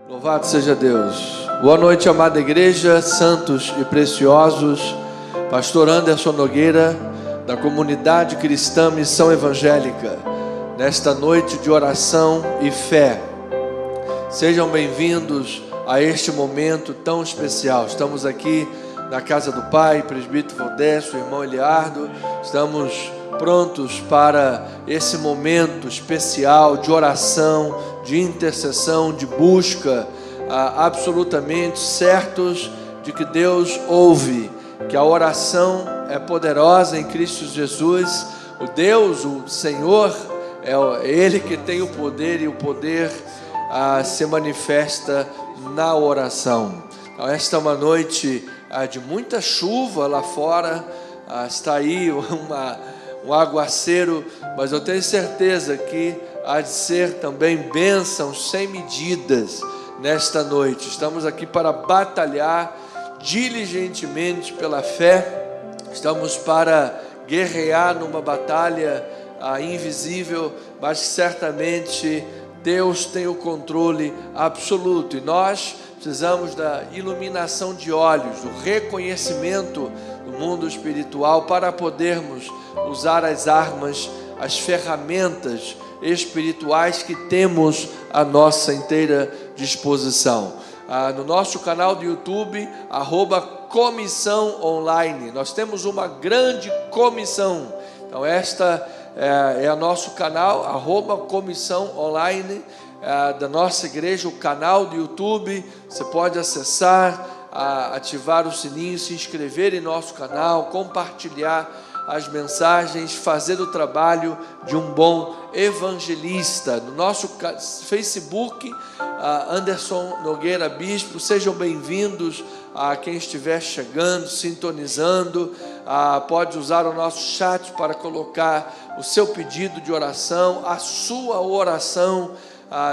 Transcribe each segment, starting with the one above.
Louvado seja Deus. Boa noite, amada igreja, santos e preciosos. Pastor Anderson Nogueira, da comunidade cristã Missão Evangélica, nesta noite de oração e fé. Sejam bem-vindos a este momento tão especial. Estamos aqui na casa do Pai, presbítero Valdécio, irmão Eliardo. Estamos prontos para esse momento especial de oração, de intercessão, de busca, absolutamente certos de que Deus ouve, que a oração é poderosa em Cristo Jesus. O Deus, o Senhor, é Ele que tem o poder, e o poder se manifesta na oração. Então, esta é uma noite de muita chuva lá fora, está aí um aguaceiro, mas eu tenho certeza que há de ser também bênçãos sem medidas nesta noite. Estamos aqui para batalhar diligentemente pela fé, estamos para guerrear numa batalha invisível, mas certamente Deus tem o controle absoluto, e nós precisamos da iluminação de olhos, do reconhecimento do mundo espiritual para podermos usar as armas, as ferramentas espirituais que temos à nossa inteira disposição. No nosso canal do YouTube, @Comissão Online, nós temos uma grande comissão. Então esta é o nosso canal, @Comissão Online, da nossa igreja, o canal do YouTube. Você pode acessar, ativar o sininho, se inscrever em nosso canal, compartilhar as mensagens, fazer o trabalho de um bom evangelista. No nosso Facebook, Anderson Nogueira Bispo. Sejam bem-vindos a quem estiver chegando, sintonizando. Pode usar o nosso chat para colocar o seu pedido de oração, a sua oração,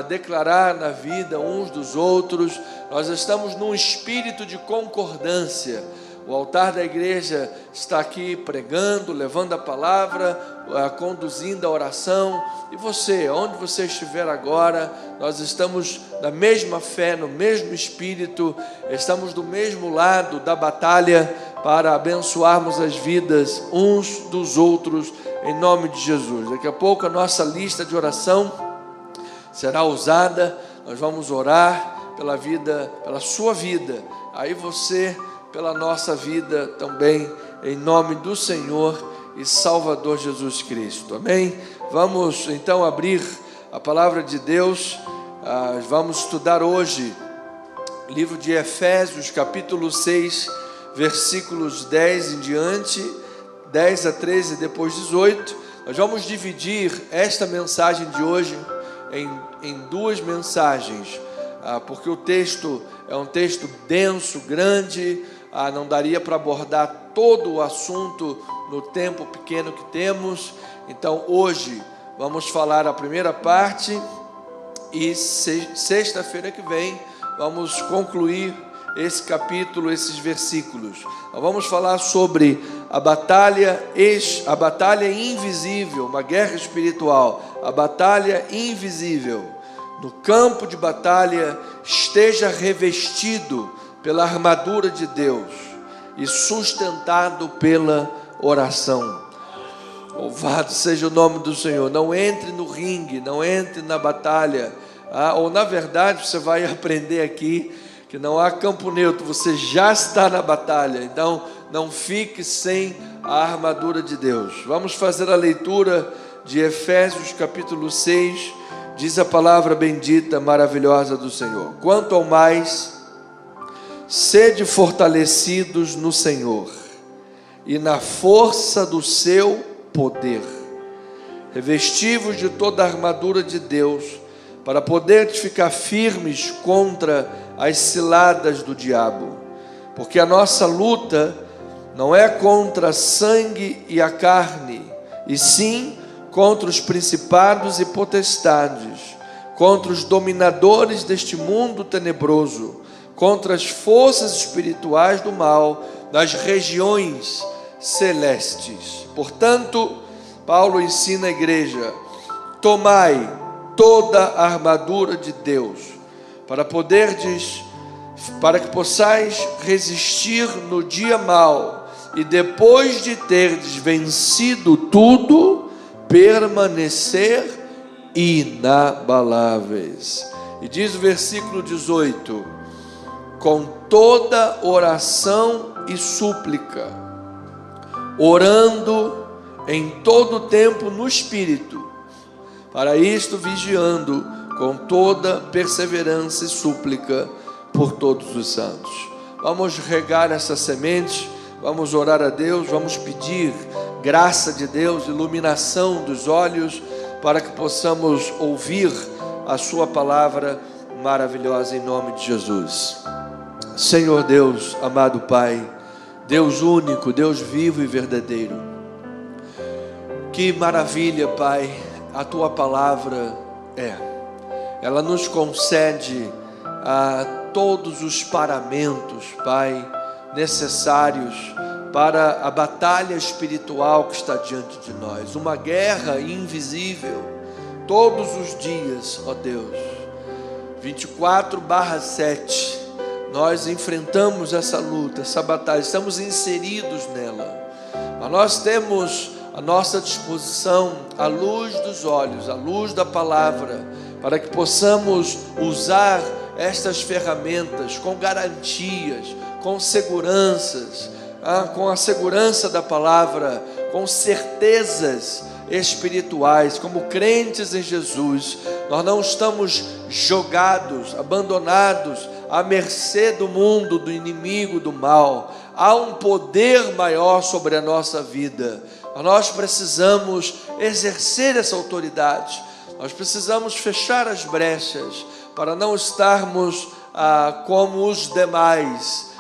declarar na vida uns dos outros. Nós estamos num espírito de concordância. O altar da igreja está aqui pregando, levando a palavra, conduzindo a oração. E você, onde você estiver agora, nós estamos na mesma fé, no mesmo espírito, estamos do mesmo lado da batalha para abençoarmos as vidas uns dos outros, em nome de Jesus. Daqui a pouco a nossa lista de oração será usada. Nós vamos orar pela vida, pela sua vida. Aí você, pela nossa vida também, em nome do Senhor e Salvador Jesus Cristo, amém? Vamos então abrir a palavra de Deus. Vamos estudar hoje o livro de Efésios, capítulo 6, versículos 10 em diante, 10 a 13 e depois 18. Nós vamos dividir esta mensagem de hoje em duas mensagens, porque o texto é um texto denso, grande. Não daria para abordar todo o assunto no tempo pequeno que temos. Então hoje vamos falar a primeira parte, e sexta-feira que vem vamos concluir esse capítulo, esses versículos. Nós vamos falar sobre a batalha invisível, uma guerra espiritual, a batalha invisível. No campo de batalha, esteja revestido pela armadura de Deus e sustentado pela oração. Louvado seja o nome do Senhor. Não entre no ringue, não entre na batalha, ou na verdade você vai aprender aqui que não há campo neutro, você já está na batalha. Então não fique sem a armadura de Deus. Vamos fazer a leitura de Efésios capítulo 6, diz a palavra bendita, maravilhosa do Senhor. Quanto ao mais, sede fortalecidos no Senhor e na força do seu poder. Revesti-vos de toda a armadura de Deus, para poderes ficar firmes contra as ciladas do diabo. Porque a nossa luta não é contra sangue e a carne, e sim contra os principados e potestades, contra os dominadores deste mundo tenebroso, contra as forças espirituais do mal nas regiões celestes. Portanto, Paulo ensina a igreja: tomai toda a armadura de Deus, para que possais resistir no dia mau e depois de terdes vencido tudo, permanecer inabaláveis. E diz o versículo 18: com toda oração e súplica, orando em todo tempo no Espírito, para isto vigiando com toda perseverança e súplica por todos os santos. Vamos regar essa semente, vamos orar a Deus, vamos pedir graça de Deus, iluminação dos olhos, para que possamos ouvir a sua palavra maravilhosa em nome de Jesus. Senhor Deus, amado Pai, Deus único, Deus vivo e verdadeiro, que maravilha, Pai, a tua palavra ela nos concede todos os paramentos, Pai, necessários para a batalha espiritual que está diante de nós, uma guerra invisível, todos os dias, ó Deus, 24/7, nós enfrentamos essa luta, essa batalha, estamos inseridos nela, mas nós temos à nossa disposição a luz dos olhos, a luz da palavra, para que possamos usar estas ferramentas com garantias, com seguranças, com a segurança da palavra, com certezas espirituais, como crentes em Jesus. Nós não estamos jogados, abandonados à mercê do mundo, do inimigo, do mal. Há um poder maior sobre a nossa vida. Nós precisamos exercer essa autoridade. Nós precisamos fechar as brechas para não estarmos como os demais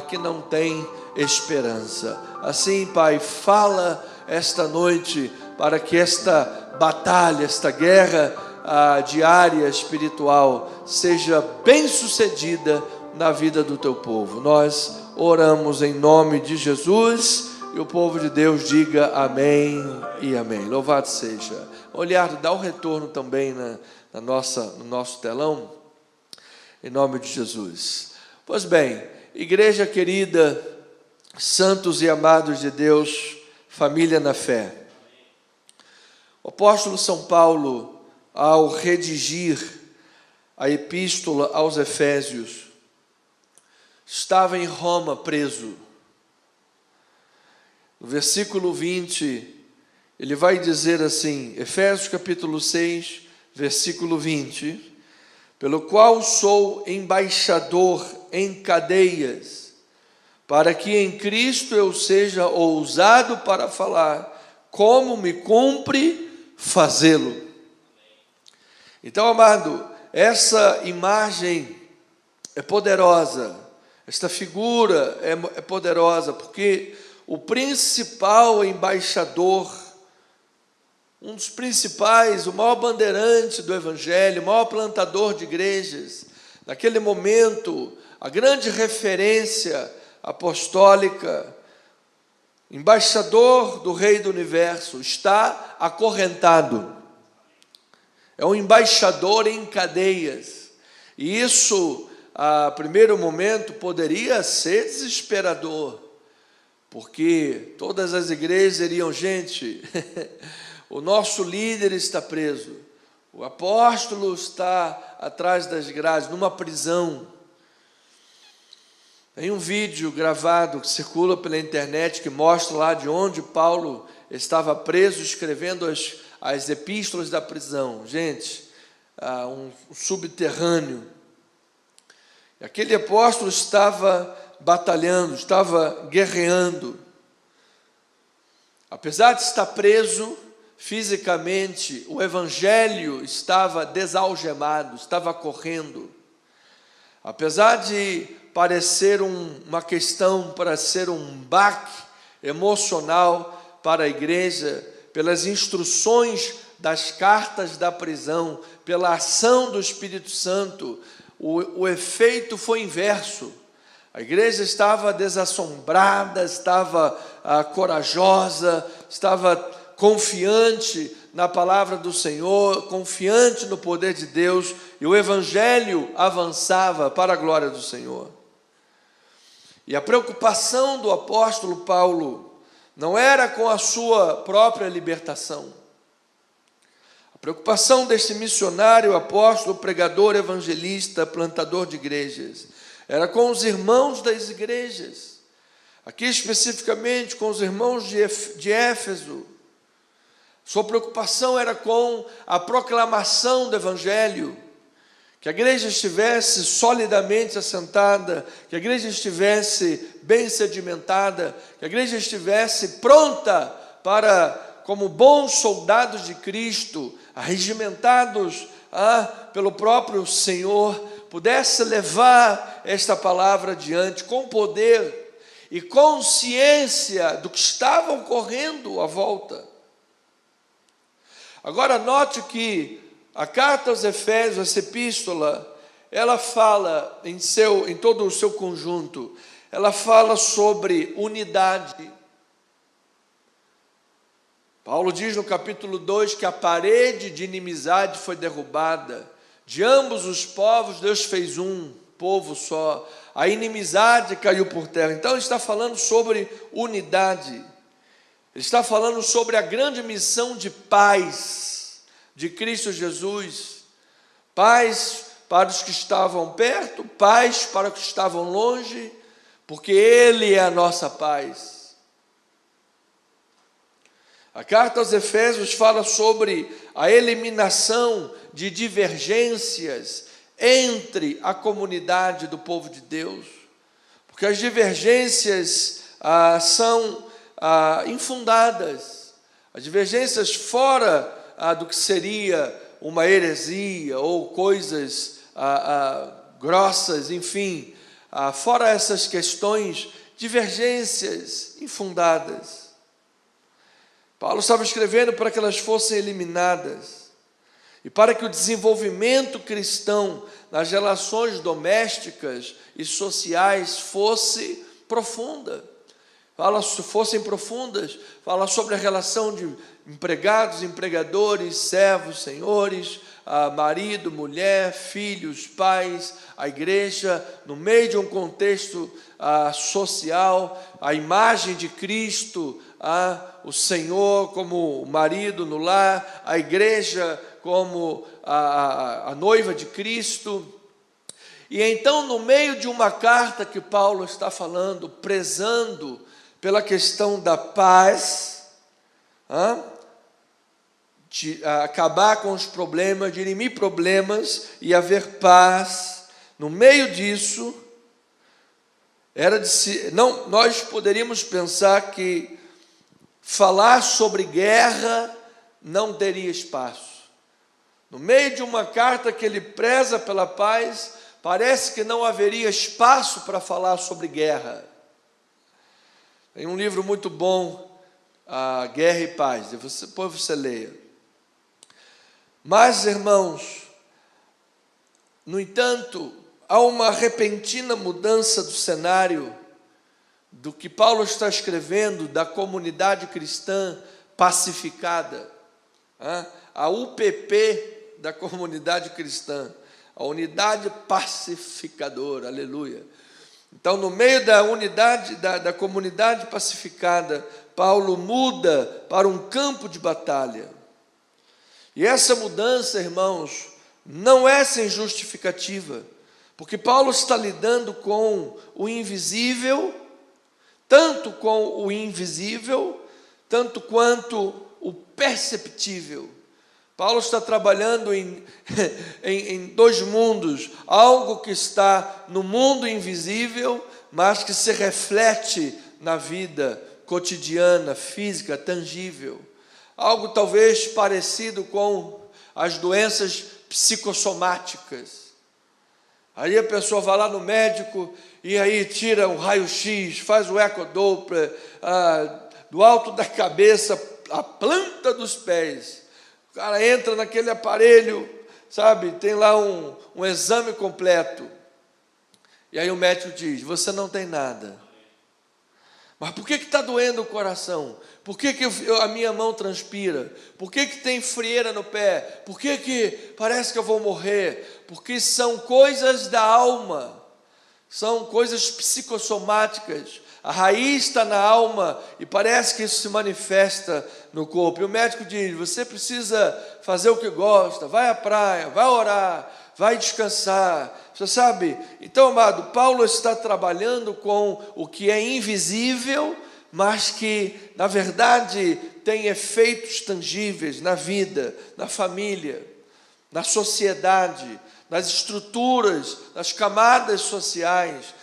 que não têm esperança. Assim, Pai, fala esta noite para que esta batalha, esta guerra diária espiritual seja bem sucedida na vida do teu povo. Nós oramos em nome de Jesus e o povo de Deus diga amém e amém. Louvado seja. Oliardo, dá o retorno também no nosso telão, em nome de Jesus. Pois bem, igreja querida, santos e amados de Deus, família na fé. O apóstolo São Paulo, ao redigir a epístola aos Efésios, estava em Roma preso. No versículo 20, ele vai dizer assim, Efésios capítulo 6, versículo 20, pelo qual sou embaixador em cadeias, para que em Cristo eu seja ousado para falar, como me cumpre fazê-lo. Então, amado, essa imagem é poderosa, esta figura é poderosa, porque o principal embaixador, um dos principais, o maior bandeirante do Evangelho, o maior plantador de igrejas, naquele momento, a grande referência apostólica, embaixador do Rei do Universo, está acorrentado. É um embaixador em cadeias. E isso, a primeiro momento, poderia ser desesperador, porque todas as igrejas iriam, gente, o nosso líder está preso, o apóstolo está atrás das grades, numa prisão. Tem um vídeo gravado que circula pela internet que mostra lá de onde Paulo estava preso, escrevendo as epístolas da prisão. Gente, um subterrâneo. Aquele apóstolo estava batalhando, estava guerreando. Apesar de estar preso fisicamente, o evangelho estava desalgemado, estava correndo. Apesar de parecer uma questão para ser um baque emocional para a igreja, pelas instruções das cartas da prisão, pela ação do Espírito Santo, o efeito foi inverso. A igreja estava desassombrada, estava corajosa, estava confiante na palavra do Senhor, confiante no poder de Deus, e o evangelho avançava para a glória do Senhor. E a preocupação do apóstolo Paulo não era com a sua própria libertação. A preocupação deste missionário, apóstolo, pregador, evangelista, plantador de igrejas, era com os irmãos das igrejas. Aqui especificamente com os irmãos de Éfeso. Sua preocupação era com a proclamação do evangelho, que a igreja estivesse solidamente assentada, que a igreja estivesse bem sedimentada, que a igreja estivesse pronta para, como bons soldados de Cristo, arregimentados pelo próprio Senhor, pudesse levar esta palavra adiante com poder e consciência do que estava ocorrendo à volta. Agora note que a carta aos Efésios, essa epístola, ela fala em todo o seu conjunto, ela fala sobre unidade. Paulo diz no capítulo 2 que a parede de inimizade foi derrubada. De ambos os povos, Deus fez um povo só. A inimizade caiu por terra. Então, ele está falando sobre unidade. Ele está falando sobre a grande missão de paz de Cristo Jesus. Paz para os que estavam perto, paz para os que estavam longe, porque Ele é a nossa paz. A carta aos Efésios fala sobre a eliminação de divergências entre a comunidade do povo de Deus, porque as divergências são infundadas, as divergências fora do que seria uma heresia ou coisas grossas, enfim, fora essas questões, divergências infundadas. Paulo estava escrevendo para que elas fossem eliminadas e para que o desenvolvimento cristão nas relações domésticas e sociais fosse profunda. Fossem profundas, fala sobre a relação de empregados, empregadores, servos, senhores, marido, mulher, filhos, pais, a igreja, no meio de um contexto social, a imagem de Cristo, o Senhor como o marido no lar, a igreja como a noiva de Cristo. E então, no meio de uma carta que Paulo está falando, prezando pela questão da paz, de acabar com os problemas, de dirimir problemas e haver paz, no meio disso, nós poderíamos pensar que falar sobre guerra não teria espaço. No meio de uma carta que ele preza pela paz, parece que não haveria espaço para falar sobre guerra. Tem um livro muito bom, Guerra e Paz, depois você leia. Mas, irmãos, no entanto, há uma repentina mudança do cenário do que Paulo está escrevendo da comunidade cristã pacificada, a UPP da comunidade cristã, a unidade pacificadora, aleluia. Então, no meio da unidade, da comunidade pacificada, Paulo muda para um campo de batalha. E essa mudança, irmãos, não é sem justificativa, porque Paulo está lidando com o invisível, tanto com o invisível, tanto quanto o perceptível. Paulo está trabalhando em dois mundos, algo que está no mundo invisível, mas que se reflete na vida cotidiana, física, tangível. Algo talvez parecido com as doenças psicossomáticas. Aí a pessoa vai lá no médico e aí tira o raio-x, faz o ecodoppler, do alto da cabeça, a planta dos pés. O cara entra naquele aparelho, sabe, tem lá um exame completo. E aí o médico diz, você não tem nada. Mas por que está doendo o coração? Por que a minha mão transpira? Por que tem frieira no pé? Por que parece que eu vou morrer? Porque são coisas da alma, são coisas psicossomáticas. A raiz está na alma e parece que isso se manifesta no corpo. E o médico diz: você precisa fazer o que gosta, vai à praia, vai orar, vai descansar. Você sabe? Então, amado, Paulo está trabalhando com o que é invisível, mas que, na verdade, tem efeitos tangíveis na vida, na família, na sociedade, nas estruturas, nas camadas sociais,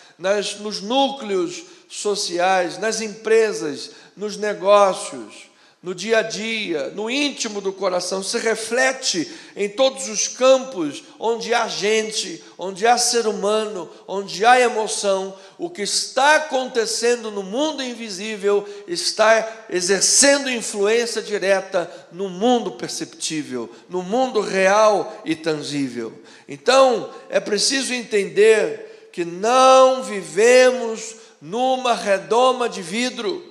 nos núcleos sociais, nas empresas, nos negócios, no dia a dia, no íntimo do coração. Se reflete em todos os campos onde há gente, onde há ser humano, onde há emoção. O que está acontecendo no mundo invisível está exercendo influência direta no mundo perceptível, no mundo real e tangível. Então, é preciso entender que não vivemos numa redoma de vidro.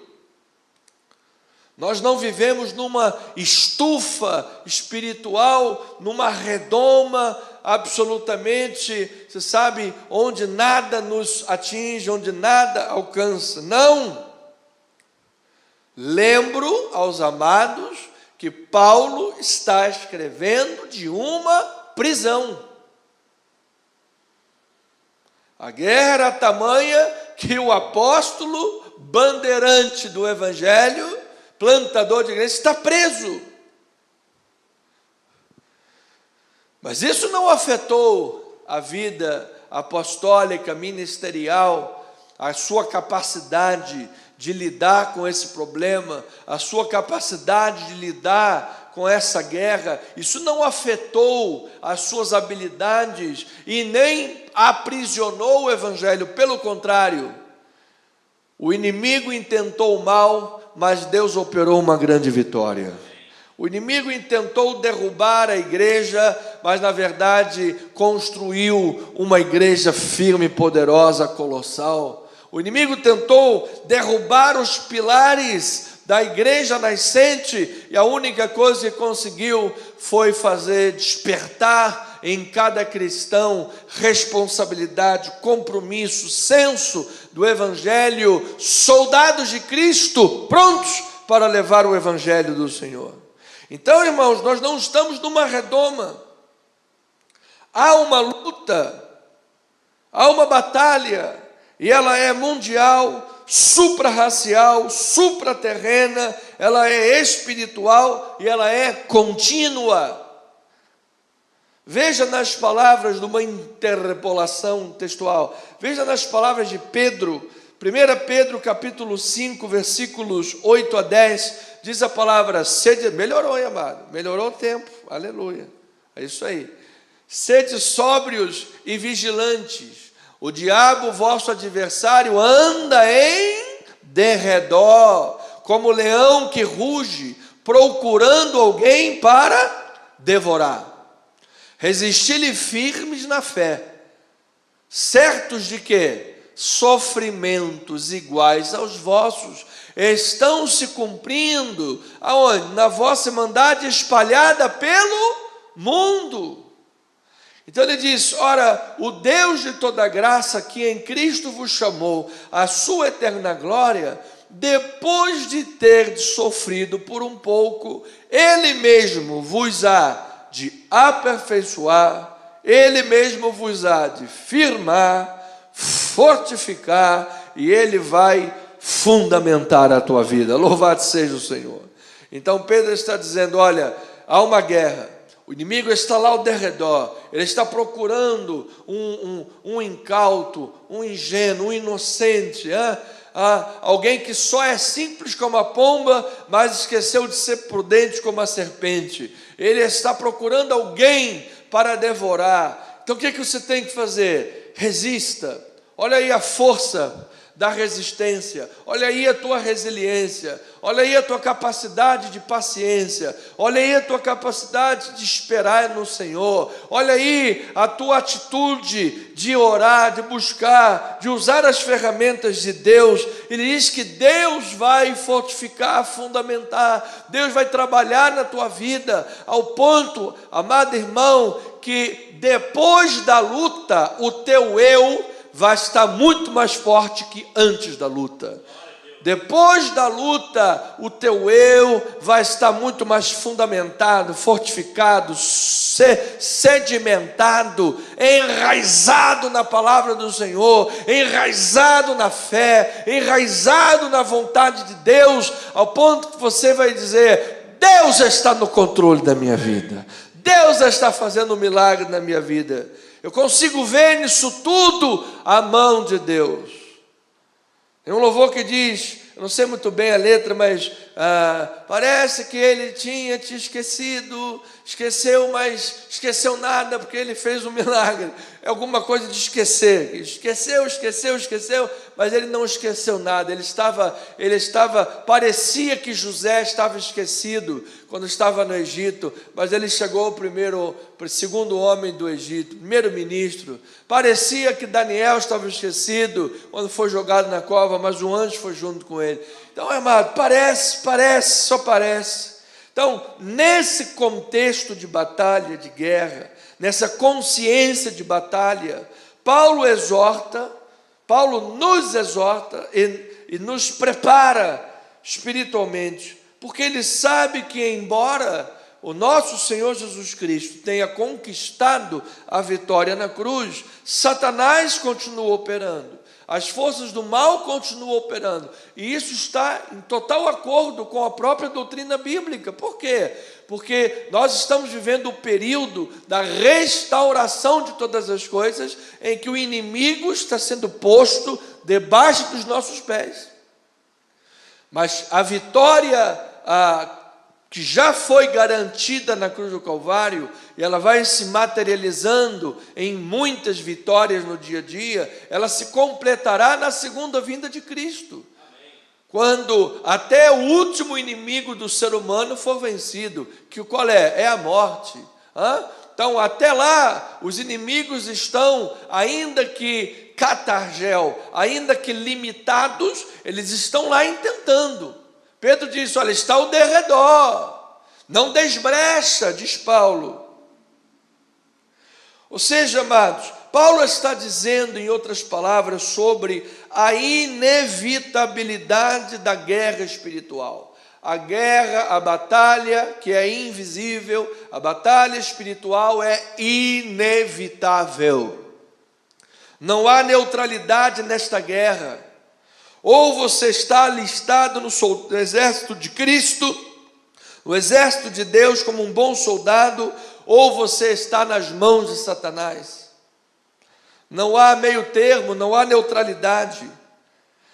Nós não vivemos numa estufa espiritual, numa redoma absolutamente, você sabe, onde nada nos atinge, onde nada alcança. Não! Lembro aos amados que Paulo está escrevendo de uma prisão. A guerra era tamanha que o apóstolo, bandeirante do evangelho, plantador de igreja, está preso. Mas isso não afetou a vida apostólica, ministerial, a sua capacidade de lidar com esse problema, a sua capacidade de lidar com essa guerra. Isso não afetou as suas habilidades e nem aprisionou o evangelho. Pelo contrário, o inimigo intentou o mal, mas Deus operou uma grande vitória. O inimigo intentou derrubar a igreja, mas na verdade construiu uma igreja firme, poderosa, colossal. O inimigo tentou derrubar os pilares da igreja nascente, e a única coisa que conseguiu foi fazer despertar em cada cristão responsabilidade, compromisso, senso do evangelho, soldados de Cristo, prontos para levar o evangelho do Senhor. Então, irmãos, nós não estamos numa redoma. Há uma luta, há uma batalha, e ela é mundial, suprarracial, supraterrena, ela é espiritual e ela é contínua. Veja nas palavras de uma interpolação textual, veja nas palavras de Pedro, 1 Pedro capítulo 5, versículos 8 a 10, diz a palavra, melhorou, hein, amado? Melhorou o tempo, aleluia, é isso aí. Sede sóbrios e vigilantes, o diabo, vosso adversário, anda em derredor, como leão que ruge, procurando alguém para devorar. Resisti-lhe firmes na fé, certos de que sofrimentos iguais aos vossos estão se cumprindo, aonde? Na vossa irmandade espalhada pelo mundo. Então ele diz, ora, o Deus de toda graça, que em Cristo vos chamou à sua eterna glória, depois de ter sofrido por um pouco, Ele mesmo vos há de aperfeiçoar, Ele mesmo vos há de firmar, fortificar, e Ele vai fundamentar a tua vida. Louvado seja o Senhor. Então Pedro está dizendo, olha, há uma guerra, o inimigo está lá ao derredor, ele está procurando um incauto, um ingênuo, um inocente, alguém que só é simples como a pomba, mas esqueceu de ser prudente como a serpente. Ele está procurando alguém para devorar. Então o que você tem que fazer? Resista. Olha aí a força da resistência, olha aí a tua resiliência, olha aí a tua capacidade de paciência, olha aí a tua capacidade de esperar no Senhor, olha aí a tua atitude de orar, de buscar, de usar as ferramentas de Deus. Ele diz que Deus vai fortificar, fundamentar, Deus vai trabalhar na tua vida, ao ponto, amado irmão, que depois da luta, o teu eu vai estar muito mais forte que antes da luta. Depois da luta, o teu eu vai estar muito mais fundamentado, fortificado, sedimentado, enraizado na palavra do Senhor, enraizado na fé, enraizado na vontade de Deus, ao ponto que você vai dizer: Deus está no controle da minha vida, Deus está fazendo um milagre na minha vida. Eu consigo ver nisso tudo a mão de Deus. Tem um louvor que diz, eu não sei muito bem a letra, mas parece que ele tinha te esquecido, esqueceu, mas esqueceu nada, porque ele fez um milagre. É alguma coisa de esquecer. Esqueceu, mas ele não esqueceu nada. Parecia que José estava esquecido quando estava no Egito, mas ele chegou o segundo homem do Egito, primeiro-ministro. Parecia que Daniel estava esquecido quando foi jogado na cova, mas o anjo foi junto com ele. Então, amado, só parece. Então, nesse contexto de batalha, de guerra, nessa consciência de batalha, Paulo nos exorta e nos prepara espiritualmente, porque ele sabe que, embora o nosso Senhor Jesus Cristo tenha conquistado a vitória na cruz, Satanás continua operando. As forças do mal continuam operando, e isso está em total acordo com a própria doutrina bíblica. Por quê? Porque nós estamos vivendo o período da restauração de todas as coisas, em que o inimigo está sendo posto debaixo dos nossos pés. Mas a vitória que já foi garantida na cruz do Calvário, e ela vai se materializando em muitas vitórias no dia a dia, ela se completará na segunda vinda de Cristo. Amém. Quando até o último inimigo do ser humano for vencido, que qual é? É a morte. Então, até lá, os inimigos estão, ainda que catargel, ainda que limitados, eles estão lá intentando. Pedro disse: olha, está ao derredor, não desbrecha, diz Paulo. Ou seja, amados, Paulo está dizendo, em outras palavras, sobre a inevitabilidade da guerra espiritual. A guerra, a batalha que é invisível, a batalha espiritual é inevitável. Não há neutralidade nesta guerra. Ou você está alistado no exército de Cristo, no exército de Deus como um bom soldado, ou você está nas mãos de Satanás. Não há meio termo, não há neutralidade.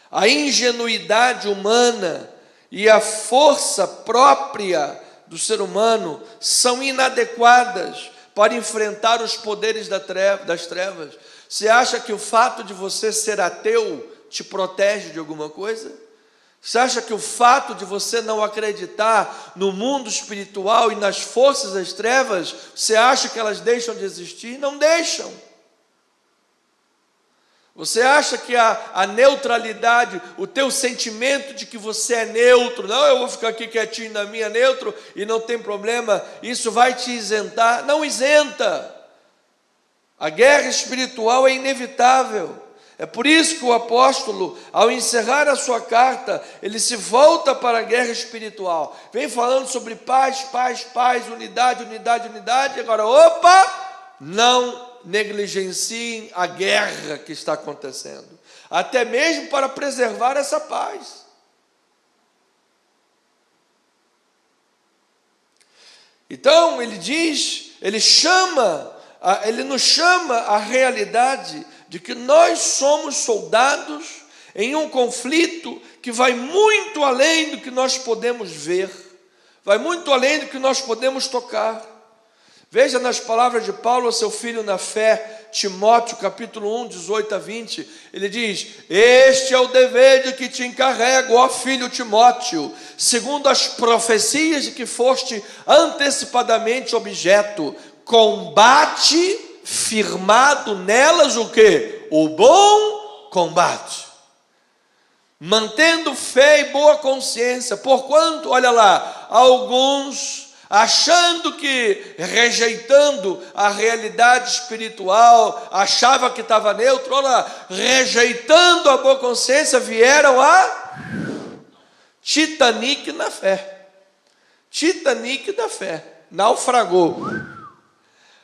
A ingenuidade humana e a força própria do ser humano são inadequadas para enfrentar os poderes das trevas. Você acha que o fato de você ser ateu te protege de alguma coisa? Você acha que o fato de você não acreditar no mundo espiritual e nas forças das trevas, você acha que elas deixam de existir? Não deixam. Você acha que a neutralidade, o teu sentimento de que você é neutro, não, eu vou ficar aqui quietinho na minha, neutro, e não tem problema, isso vai te isentar? Não isenta. A guerra espiritual é inevitável. É por isso que o apóstolo, ao encerrar a sua carta, ele se volta para a guerra espiritual. Vem falando sobre paz, unidade, agora, não negligenciem a guerra que está acontecendo, até mesmo para preservar essa paz. Então, ele nos chama à realidade de que nós somos soldados em um conflito que vai muito além do que nós podemos ver, vai muito além do que nós podemos tocar. Veja nas palavras de Paulo, seu filho na fé, Timóteo, capítulo 1, 18 a 20, ele diz: este é o dever de que te encarrego, ó filho Timóteo, segundo as profecias de que foste antecipadamente objeto, combate firmado nelas o quê? O bom combate, mantendo fé e boa consciência, porquanto, olha lá, alguns, achando que, rejeitando a realidade espiritual, achava que estava neutro, olha lá, rejeitando a boa consciência, vieram a Titanic na fé. Titanic da fé, naufragou.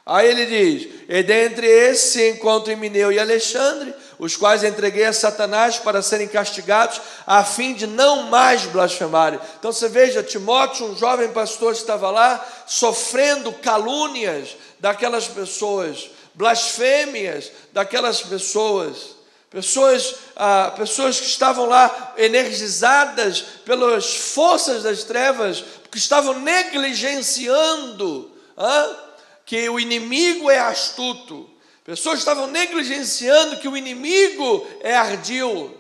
Aí ele diz: e dentre esses se encontram Himeneu e Alexandre, os quais entreguei a Satanás para serem castigados, a fim de não mais blasfemarem. Então você veja, Timóteo, um jovem pastor, estava lá sofrendo calúnias daquelas pessoas, blasfêmias daquelas pessoas, pessoas que estavam lá energizadas pelas forças das trevas, que estavam negligenciando que o inimigo é astuto. Pessoas estavam negligenciando que o inimigo é ardil.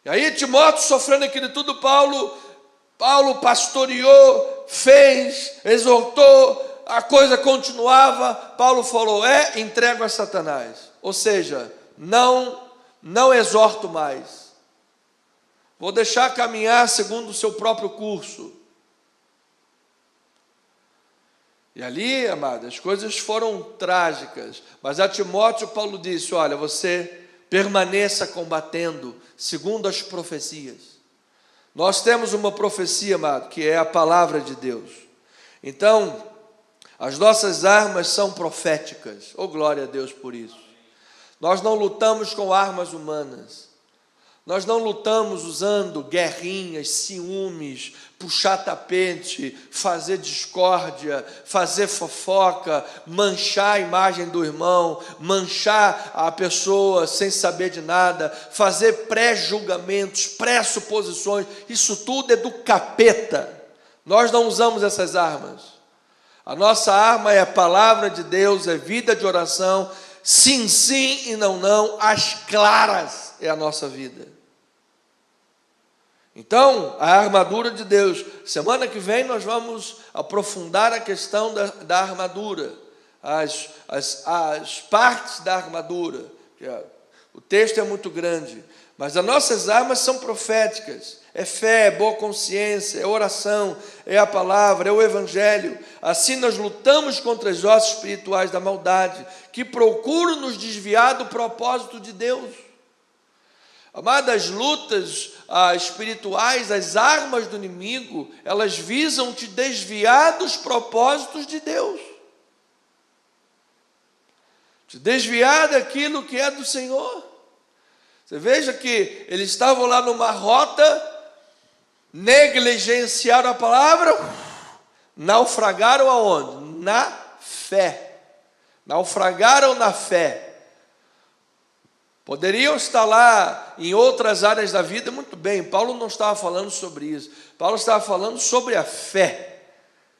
E aí Timóteo, sofrendo aquilo tudo, Paulo pastoreou, fez, exortou, a coisa continuava. Paulo falou: entrego a Satanás. Ou seja, não exorto mais. Vou deixar caminhar segundo o seu próprio curso. E ali, amado, as coisas foram trágicas. Mas a Timóteo, Paulo disse: olha, você permaneça combatendo segundo as profecias. Nós temos uma profecia, amado, que é a palavra de Deus. Então, as nossas armas são proféticas. Oh, glória a Deus por isso. Nós não lutamos com armas humanas. Nós não lutamos usando guerrinhas, ciúmes, puxar tapete, fazer discórdia, fazer fofoca, manchar a imagem do irmão, manchar a pessoa sem saber de nada, fazer pré-julgamentos, pré-suposições. Isso tudo é do capeta. Nós não usamos essas armas. A nossa arma é a palavra de Deus, é vida de oração, sim, sim e não, não, as claras é a nossa vida. Então, a armadura de Deus. Semana que vem nós vamos aprofundar a questão da armadura, as partes da armadura. O texto é muito grande, mas as nossas armas são proféticas. É fé, é boa consciência, é oração, é a palavra, é o evangelho. Assim nós lutamos contra as hostes espirituais da maldade, que procuram nos desviar do propósito de Deus. Amadas, as lutas espirituais, as armas do inimigo, elas visam te desviar dos propósitos de Deus, te desviar daquilo que é do Senhor. Você veja que eles estavam lá numa rota, negligenciaram a palavra, naufragaram aonde? Na fé. Naufragaram na fé. Poderiam estar lá em outras áreas da vida, muito bem. Paulo não estava falando sobre isso. Paulo estava falando sobre a fé.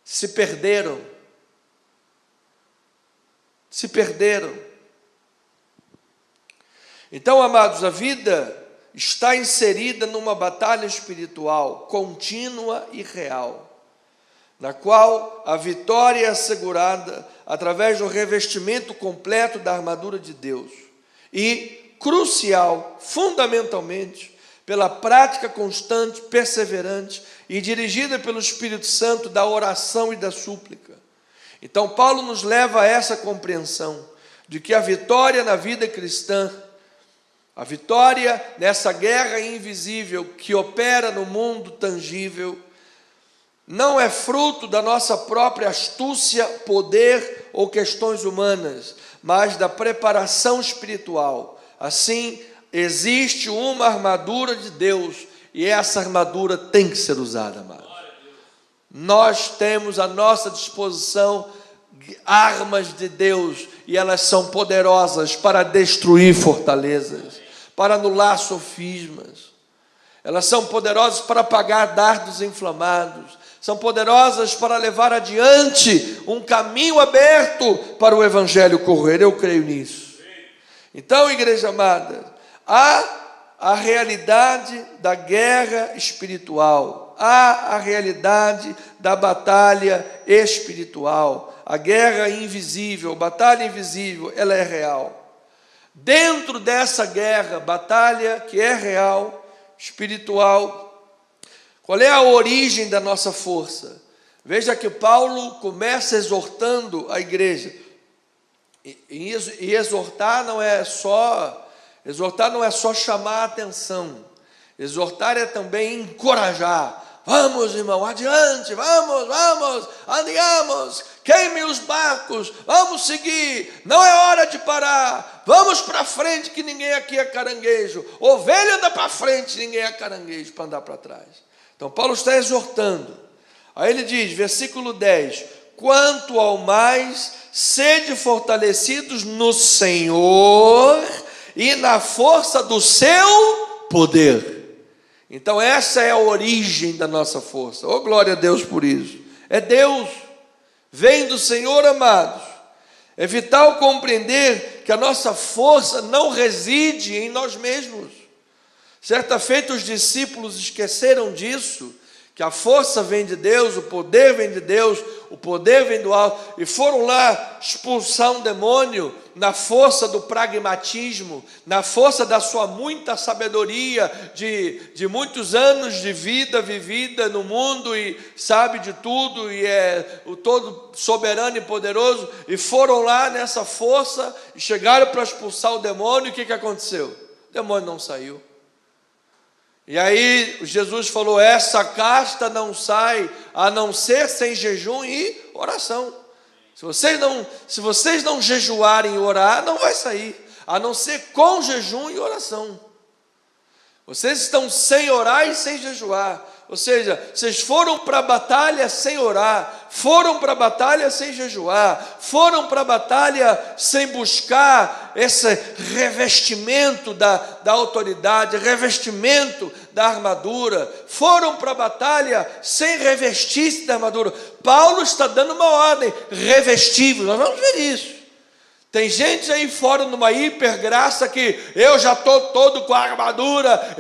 Se perderam. Se perderam. Então, amados, a vida está inserida numa batalha espiritual contínua e real, na qual a vitória é assegurada através do revestimento completo da armadura de Deus e, crucial, fundamentalmente, pela prática constante, perseverante e dirigida pelo Espírito Santo da oração e da súplica. Então, Paulo nos leva a essa compreensão de que a vitória na vida cristã, a vitória nessa guerra invisível que opera no mundo tangível, não é fruto da nossa própria astúcia, poder ou questões humanas, mas da preparação espiritual. Assim, existe uma armadura de Deus e essa armadura tem que ser usada, amados. Nós temos à nossa disposição armas de Deus e elas são poderosas para destruir fortalezas, para anular sofismas. Elas são poderosas para apagar dardos inflamados, são poderosas para levar adiante um caminho aberto para o Evangelho correr. Eu creio nisso. Então, igreja amada, há a realidade da guerra espiritual, há a realidade da batalha espiritual, a guerra invisível, batalha invisível, ela é real. Dentro dessa guerra, batalha que é real, espiritual, qual é a origem da nossa força? Veja que Paulo começa exortando a igreja, e exortar não é só chamar a atenção. Exortar é também encorajar. Vamos, irmão, adiante, vamos, andemos, queime os barcos, vamos seguir, não é hora de parar, vamos para frente que ninguém aqui é caranguejo, ovelha anda para frente, ninguém é caranguejo para andar para trás. Então Paulo está exortando, aí ele diz, versículo 10, quanto ao mais, sede fortalecidos no Senhor e na força do seu poder. Então essa é a origem da nossa força. Oh, glória a Deus por isso. É Deus, vem do Senhor, amados. É vital compreender que a nossa força não reside em nós mesmos. Certa feita os discípulos esqueceram disso, que a força vem de Deus, o poder vem de Deus, o poder vem do alto, e foram lá expulsar um demônio na força do pragmatismo, na força da sua muita sabedoria, de muitos anos de vida vivida no mundo, e sabe de tudo, e é o todo soberano e poderoso, e foram lá nessa força, e chegaram para expulsar o demônio, e o que aconteceu? O demônio não saiu. E aí Jesus falou, essa casta não sai, a não ser sem jejum e oração. Se vocês não jejuarem e orar, não vai sair, a não ser com jejum e oração. Vocês estão sem orar e sem jejuar, ou seja, vocês foram para a batalha sem orar, foram para a batalha sem jejuar, foram para a batalha sem buscar esse revestimento da autoridade, revestimento da armadura, foram para a batalha sem revestir-se da armadura. Paulo está dando uma ordem, revestível, nós vamos ver isso. Tem gente aí fora numa hipergraça que eu já estou todo com a armadura,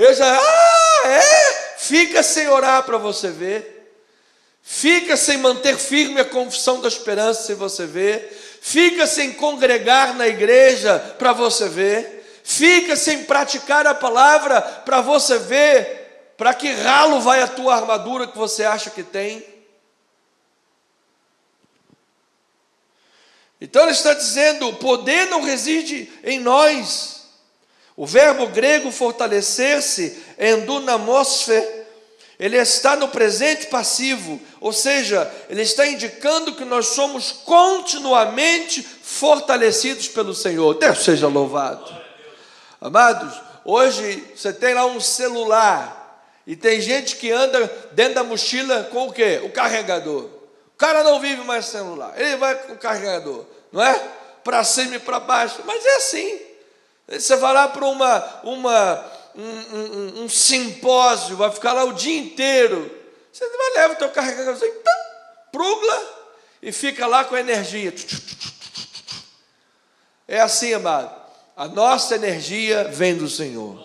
fica sem orar para você ver, fica sem manter firme a confissão da esperança se você ver, fica sem congregar na igreja para você ver, fica sem praticar a palavra para você ver, para que ralo vai a tua armadura que você acha que tem? Então ele está dizendo, o poder não reside em nós. O verbo grego fortalecer-se, endunamosfe, ele está no presente passivo, ou seja, ele está indicando que nós somos continuamente fortalecidos pelo Senhor. Deus seja louvado. Amados, hoje você tem lá um celular, e tem gente que anda dentro da mochila com o quê? O carregador. O cara não vive mais celular, ele vai com o carregador, não é? Para cima e para baixo, mas é assim. Você vai lá para um simpósio, vai ficar lá o dia inteiro, você vai levar o teu carregador, prugla, e fica lá com a energia. É assim, amado, a nossa energia vem do Senhor,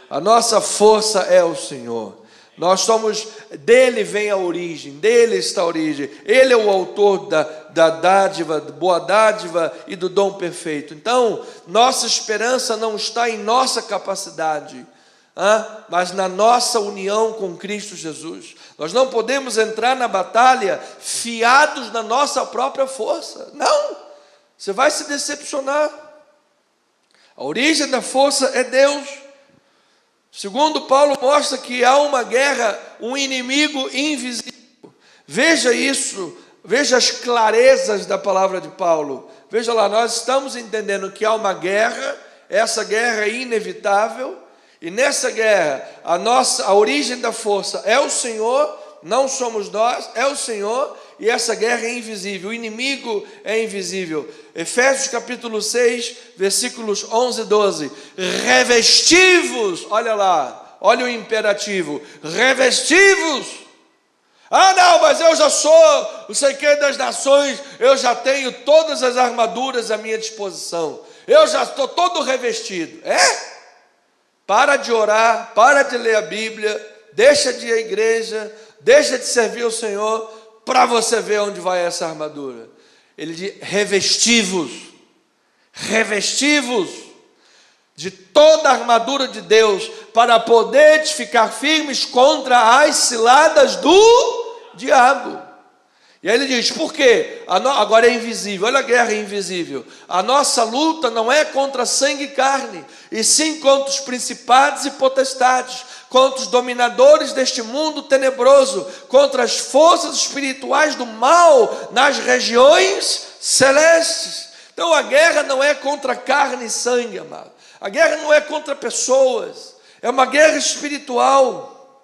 a nossa força é o Senhor. Nós somos, dele vem a origem, dele está a origem. Ele é o autor da dádiva, boa dádiva e do dom perfeito. Então, nossa esperança não está em nossa capacidade, mas na nossa união com Cristo Jesus. Nós não podemos entrar na batalha fiados na nossa própria força. Não, você vai se decepcionar. A origem da força é Deus. Segundo Paulo mostra que há uma guerra, um inimigo invisível. Veja isso, veja as clarezas da palavra de Paulo. Veja lá, nós estamos entendendo que há uma guerra, essa guerra é inevitável, e nessa guerra, a origem da força é o Senhor, não somos nós, é o Senhor, e essa guerra é invisível, o inimigo é invisível. Efésios capítulo 6, versículos 11 e 12. Revestivos, olha lá, olha o imperativo, revestivos Ah, não, mas eu já sou não sei o que das nações, eu já tenho todas as armaduras à minha disposição, eu já estou todo revestido. Para de orar, para de ler a Bíblia, deixa de ir à igreja, deixa de servir o Senhor, para você ver onde vai essa armadura. Ele diz: revestivos de toda a armadura de Deus, para poder ficar firmes contra as ciladas do diabo. E aí ele diz: por quê? Agora é invisível, olha a guerra invisível. A nossa luta não é contra sangue e carne, e sim contra os principados e potestades, contra os dominadores deste mundo tenebroso, contra as forças espirituais do mal nas regiões celestes. Então a guerra não é contra carne e sangue, amado. A guerra não é contra pessoas, é uma guerra espiritual.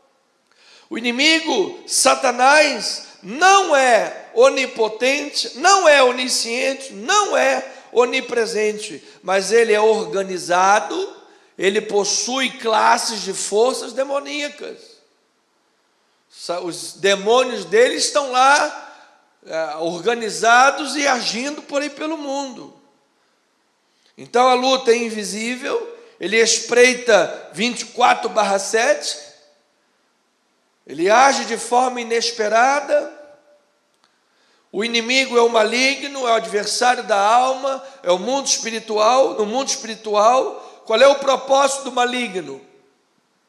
O inimigo, Satanás, não é onipotente, não é onisciente, não é onipresente, mas ele é organizado, ele possui classes de forças demoníacas. Os demônios dele estão lá, organizados e agindo por aí pelo mundo. Então a luta é invisível, ele espreita 24/7, ele age de forma inesperada. O inimigo é o maligno, é o adversário da alma, é o mundo espiritual. No mundo espiritual, qual é o propósito do maligno?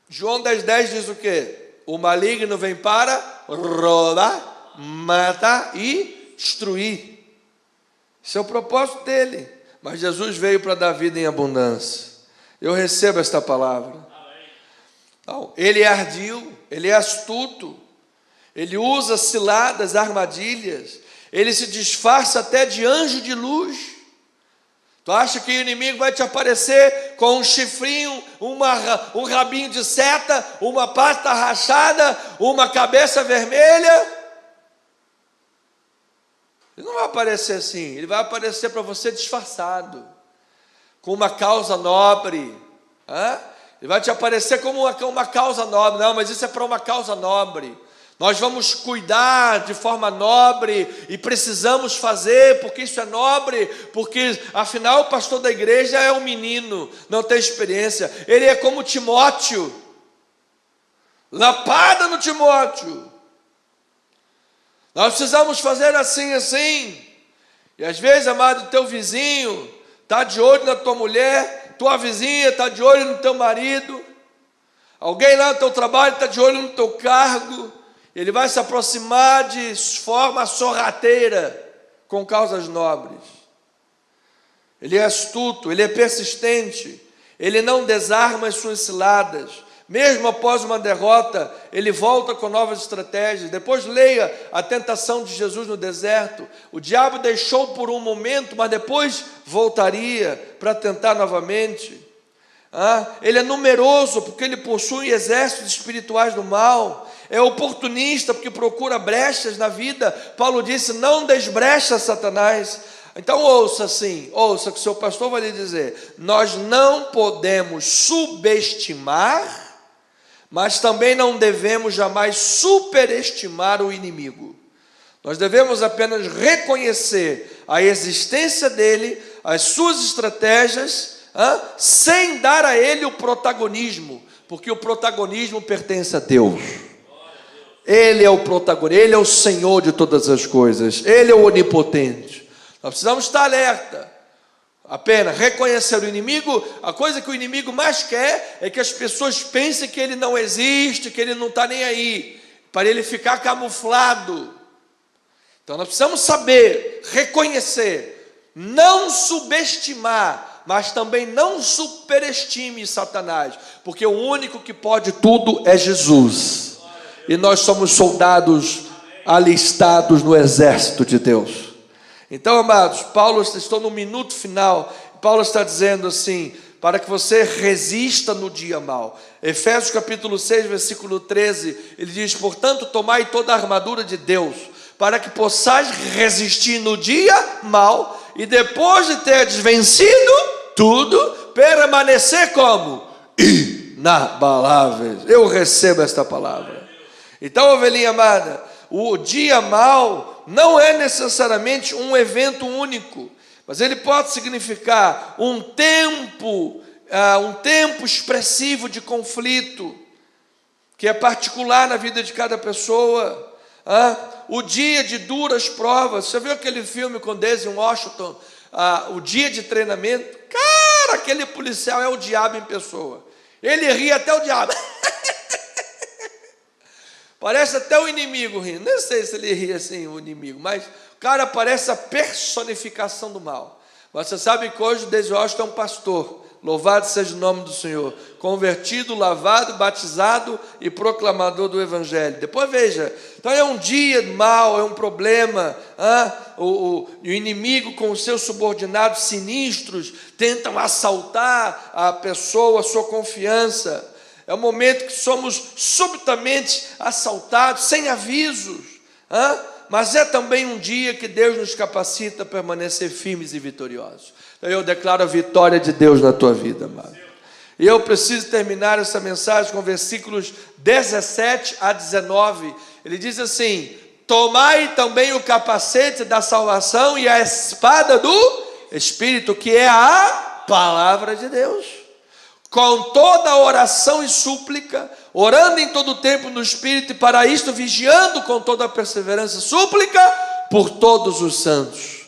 João 10,10 diz o quê? O maligno vem para roubar, matar e destruir. Esse é o propósito dele. Mas Jesus veio para dar vida em abundância. Eu recebo esta palavra. Então, ele é ardil, ele é astuto, ele usa ciladas, armadilhas, ele se disfarça até de anjo de luz. Tu acha que o inimigo vai te aparecer com um chifrinho, um rabinho de seta, uma pata rachada, uma cabeça vermelha? Ele não vai aparecer assim, ele vai aparecer para você disfarçado, com uma causa nobre. Ele vai te aparecer como uma causa nobre. Não, mas isso é para uma causa nobre. Nós vamos cuidar de forma nobre e precisamos fazer, porque isso é nobre, porque afinal o pastor da igreja é um menino, não tem experiência. Ele é como Timóteo, lapada no Timóteo. Nós precisamos fazer assim, assim. E às vezes, amado, teu vizinho está de olho na tua mulher, tua vizinha está de olho no teu marido, alguém lá no teu trabalho está de olho no teu cargo. Ele vai se aproximar de forma sorrateira, com causas nobres. Ele é astuto, ele é persistente, ele não desarma as suas ciladas. Mesmo após uma derrota, ele volta com novas estratégias. Depois leia a tentação de Jesus no deserto. O diabo deixou por um momento, mas depois voltaria para tentar novamente. Ele é numeroso porque ele possui exércitos espirituais do mal. É oportunista porque procura brechas na vida. Paulo disse: não desbrecha, Satanás. Então ouça assim, ouça que o seu pastor vai lhe dizer: nós não podemos subestimar, mas também não devemos jamais superestimar o inimigo. Nós devemos apenas reconhecer a existência dele, as suas estratégias, sem dar a ele o protagonismo, porque o protagonismo pertence a Deus. Ele é o protagonista, ele é o Senhor de todas as coisas, ele é o onipotente. Nós precisamos estar alerta, apenas reconhecer o inimigo. A coisa que o inimigo mais quer é que as pessoas pensem que ele não existe, que ele não está nem aí, para ele ficar camuflado. Então nós precisamos saber, reconhecer, não subestimar, mas também não superestime Satanás, porque o único que pode tudo é Jesus. E nós somos soldados alistados no exército de Deus. Então, amados, Paulo, estou no minuto final. Paulo está dizendo assim: para que você resista no dia mau. Efésios capítulo 6, versículo 13, ele diz: portanto, tomai toda a armadura de Deus, para que possais resistir no dia mau, e depois de ter vencido tudo, permanecer como? Inabaláveis. Eu recebo esta palavra. Então, ovelhinha amada, o dia mau não é necessariamente um evento único, mas ele pode significar um tempo expressivo de conflito, que é particular na vida de cada pessoa. O dia de duras provas. Você viu aquele filme com Denzel Washington, o dia de treinamento? Cara, aquele policial é o diabo em pessoa. Ele ri até o diabo. Parece até o inimigo rindo. Nem sei se ele ri assim, o inimigo, mas o cara parece a personificação do mal. Mas você sabe que hoje o Denzel Washington é um pastor. Louvado seja o nome do Senhor. Convertido, lavado, batizado e proclamador do Evangelho. Depois veja. Então é um dia mau, é um problema. O inimigo com os seus subordinados sinistros tentam assaltar a pessoa, a sua confiança. É um momento que somos subitamente assaltados, sem avisos. Mas é também um dia que Deus nos capacita a permanecer firmes e vitoriosos. Então eu declaro a vitória de Deus na tua vida, amado. E eu preciso terminar essa mensagem com versículos 17 a 19. Ele diz assim: tomai também o capacete da salvação e a espada do Espírito, que é a palavra de Deus, com toda oração e súplica, orando em todo o tempo no Espírito, e para isto vigiando com toda a perseverança e súplica por todos os santos,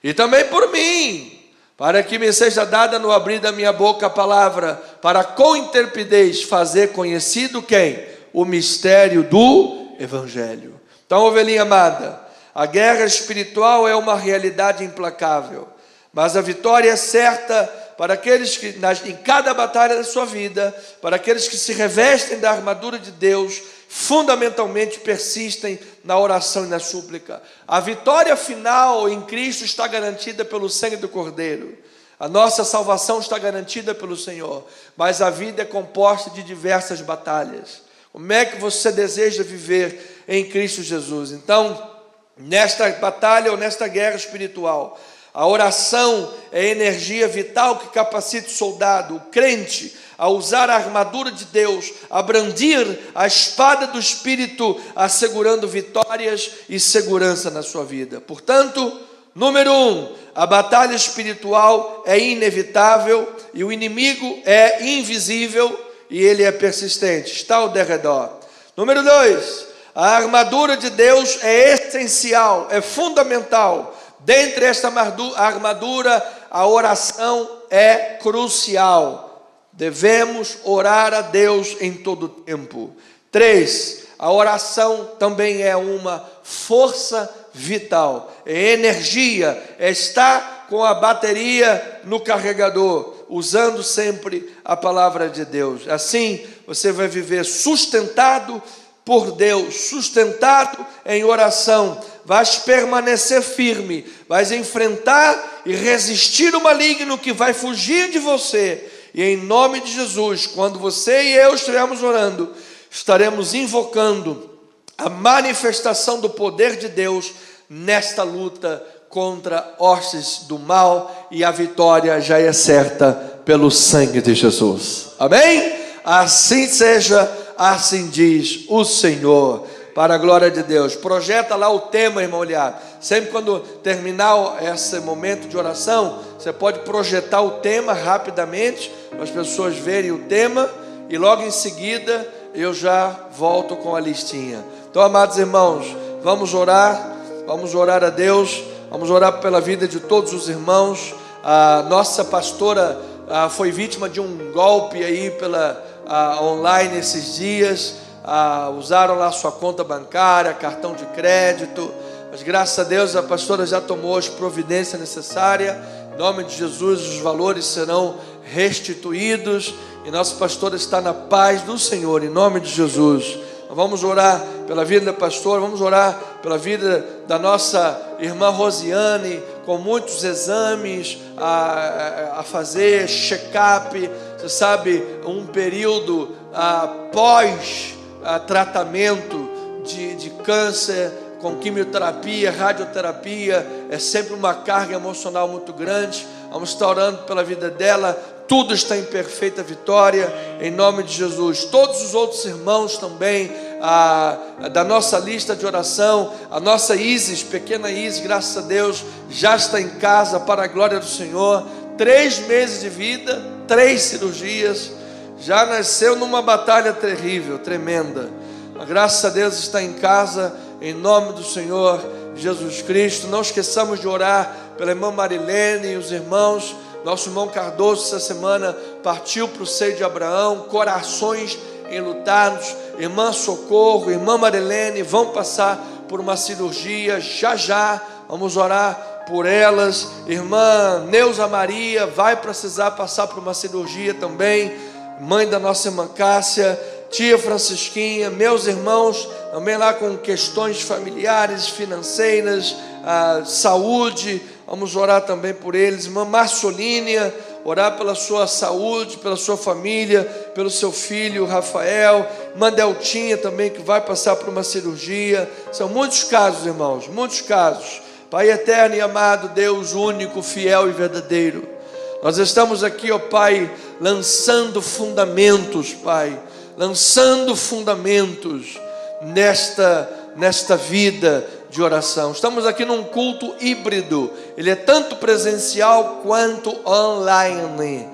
e também por mim, para que me seja dada no abrir da minha boca a palavra, para com intrepidez fazer conhecido quem? O mistério do Evangelho. Então, ovelhinha amada, a guerra espiritual é uma realidade implacável, mas a vitória é certa para aqueles que, em cada batalha da sua vida, para aqueles que se revestem da armadura de Deus, fundamentalmente persistem na oração e na súplica. A vitória final em Cristo está garantida pelo sangue do Cordeiro. A nossa salvação está garantida pelo Senhor, mas a vida é composta de diversas batalhas. Como é que você deseja viver em Cristo Jesus? Então, nesta batalha ou nesta guerra espiritual, a oração é energia vital que capacita o soldado, o crente, a usar a armadura de Deus, a brandir a espada do Espírito, assegurando vitórias e segurança na sua vida. Portanto, número 1, a batalha espiritual é inevitável e o inimigo é invisível e ele é persistente, está ao derredor. Número 2, a armadura de Deus é essencial, é fundamental. Dentre esta armadura, a oração é crucial. Devemos orar a Deus em todo tempo. 3, a oração também é uma força vital, é energia, é estar com a bateria no carregador, usando sempre a palavra de Deus. Assim, você vai viver sustentado por Deus, sustentado em oração, vais permanecer firme, vais enfrentar e resistir o maligno que vai fugir de você, e em nome de Jesus, quando você e eu estivermos orando, estaremos invocando a manifestação do poder de Deus nesta luta contra hostes do mal, e a vitória já é certa pelo sangue de Jesus. Amém? Assim seja, assim diz o Senhor, para a glória de Deus. Projeta lá o tema, irmão Eliab. Sempre quando terminar esse momento de oração, você pode projetar o tema rapidamente, para as pessoas verem o tema, e logo em seguida eu já volto com a listinha. Então, amados irmãos, vamos orar a Deus, vamos orar pela vida de todos os irmãos. A nossa pastora foi vítima de um golpe aí pela online esses dias. Usaram lá sua conta bancária, cartão de crédito, mas graças a Deus a pastora já tomou as providências necessárias. Em nome de Jesus, os valores serão restituídos e nossa pastora está na paz do Senhor, em nome de Jesus. Vamos orar pela vida da pastora, vamos orar pela vida da nossa irmã Rosiane, com muitos exames a fazer, check-up, você sabe, um período pós tratamento de câncer, com quimioterapia, radioterapia, é sempre uma carga emocional muito grande. Vamos estar orando pela vida dela, tudo está em perfeita vitória, em nome de Jesus. Todos os outros irmãos também, da nossa lista de oração. A nossa Isis, pequena Isis, graças a Deus, já está em casa para a glória do Senhor. 3 meses de vida, 3 cirurgias, já nasceu numa batalha terrível, tremenda. Mas, graças a Deus, está em casa, em nome do Senhor Jesus Cristo. Não esqueçamos de orar pela irmã Marilene e os irmãos. Nosso irmão Cardoso, essa semana, partiu para o seio de Abraão. Corações enlutados. Irmã Socorro, irmã Marilene vão passar por uma cirurgia já. Vamos orar por elas. Irmã Neuza Maria vai precisar passar por uma cirurgia também. Mãe da nossa irmã Cássia, tia Francisquinha, meus irmãos também lá com questões familiares, financeiras, saúde. Vamos orar também por eles. Irmã Marcolínia, orar pela sua saúde, pela sua família, pelo seu filho Rafael. Irmã Deltinha também, que vai passar por uma cirurgia. São muitos casos, irmãos, muitos casos. Pai eterno e amado, Deus único, fiel e verdadeiro, nós estamos aqui, ó Pai, lançando fundamentos, Pai, lançando fundamentos nesta vida de oração. Estamos aqui num culto híbrido, ele é tanto presencial quanto online.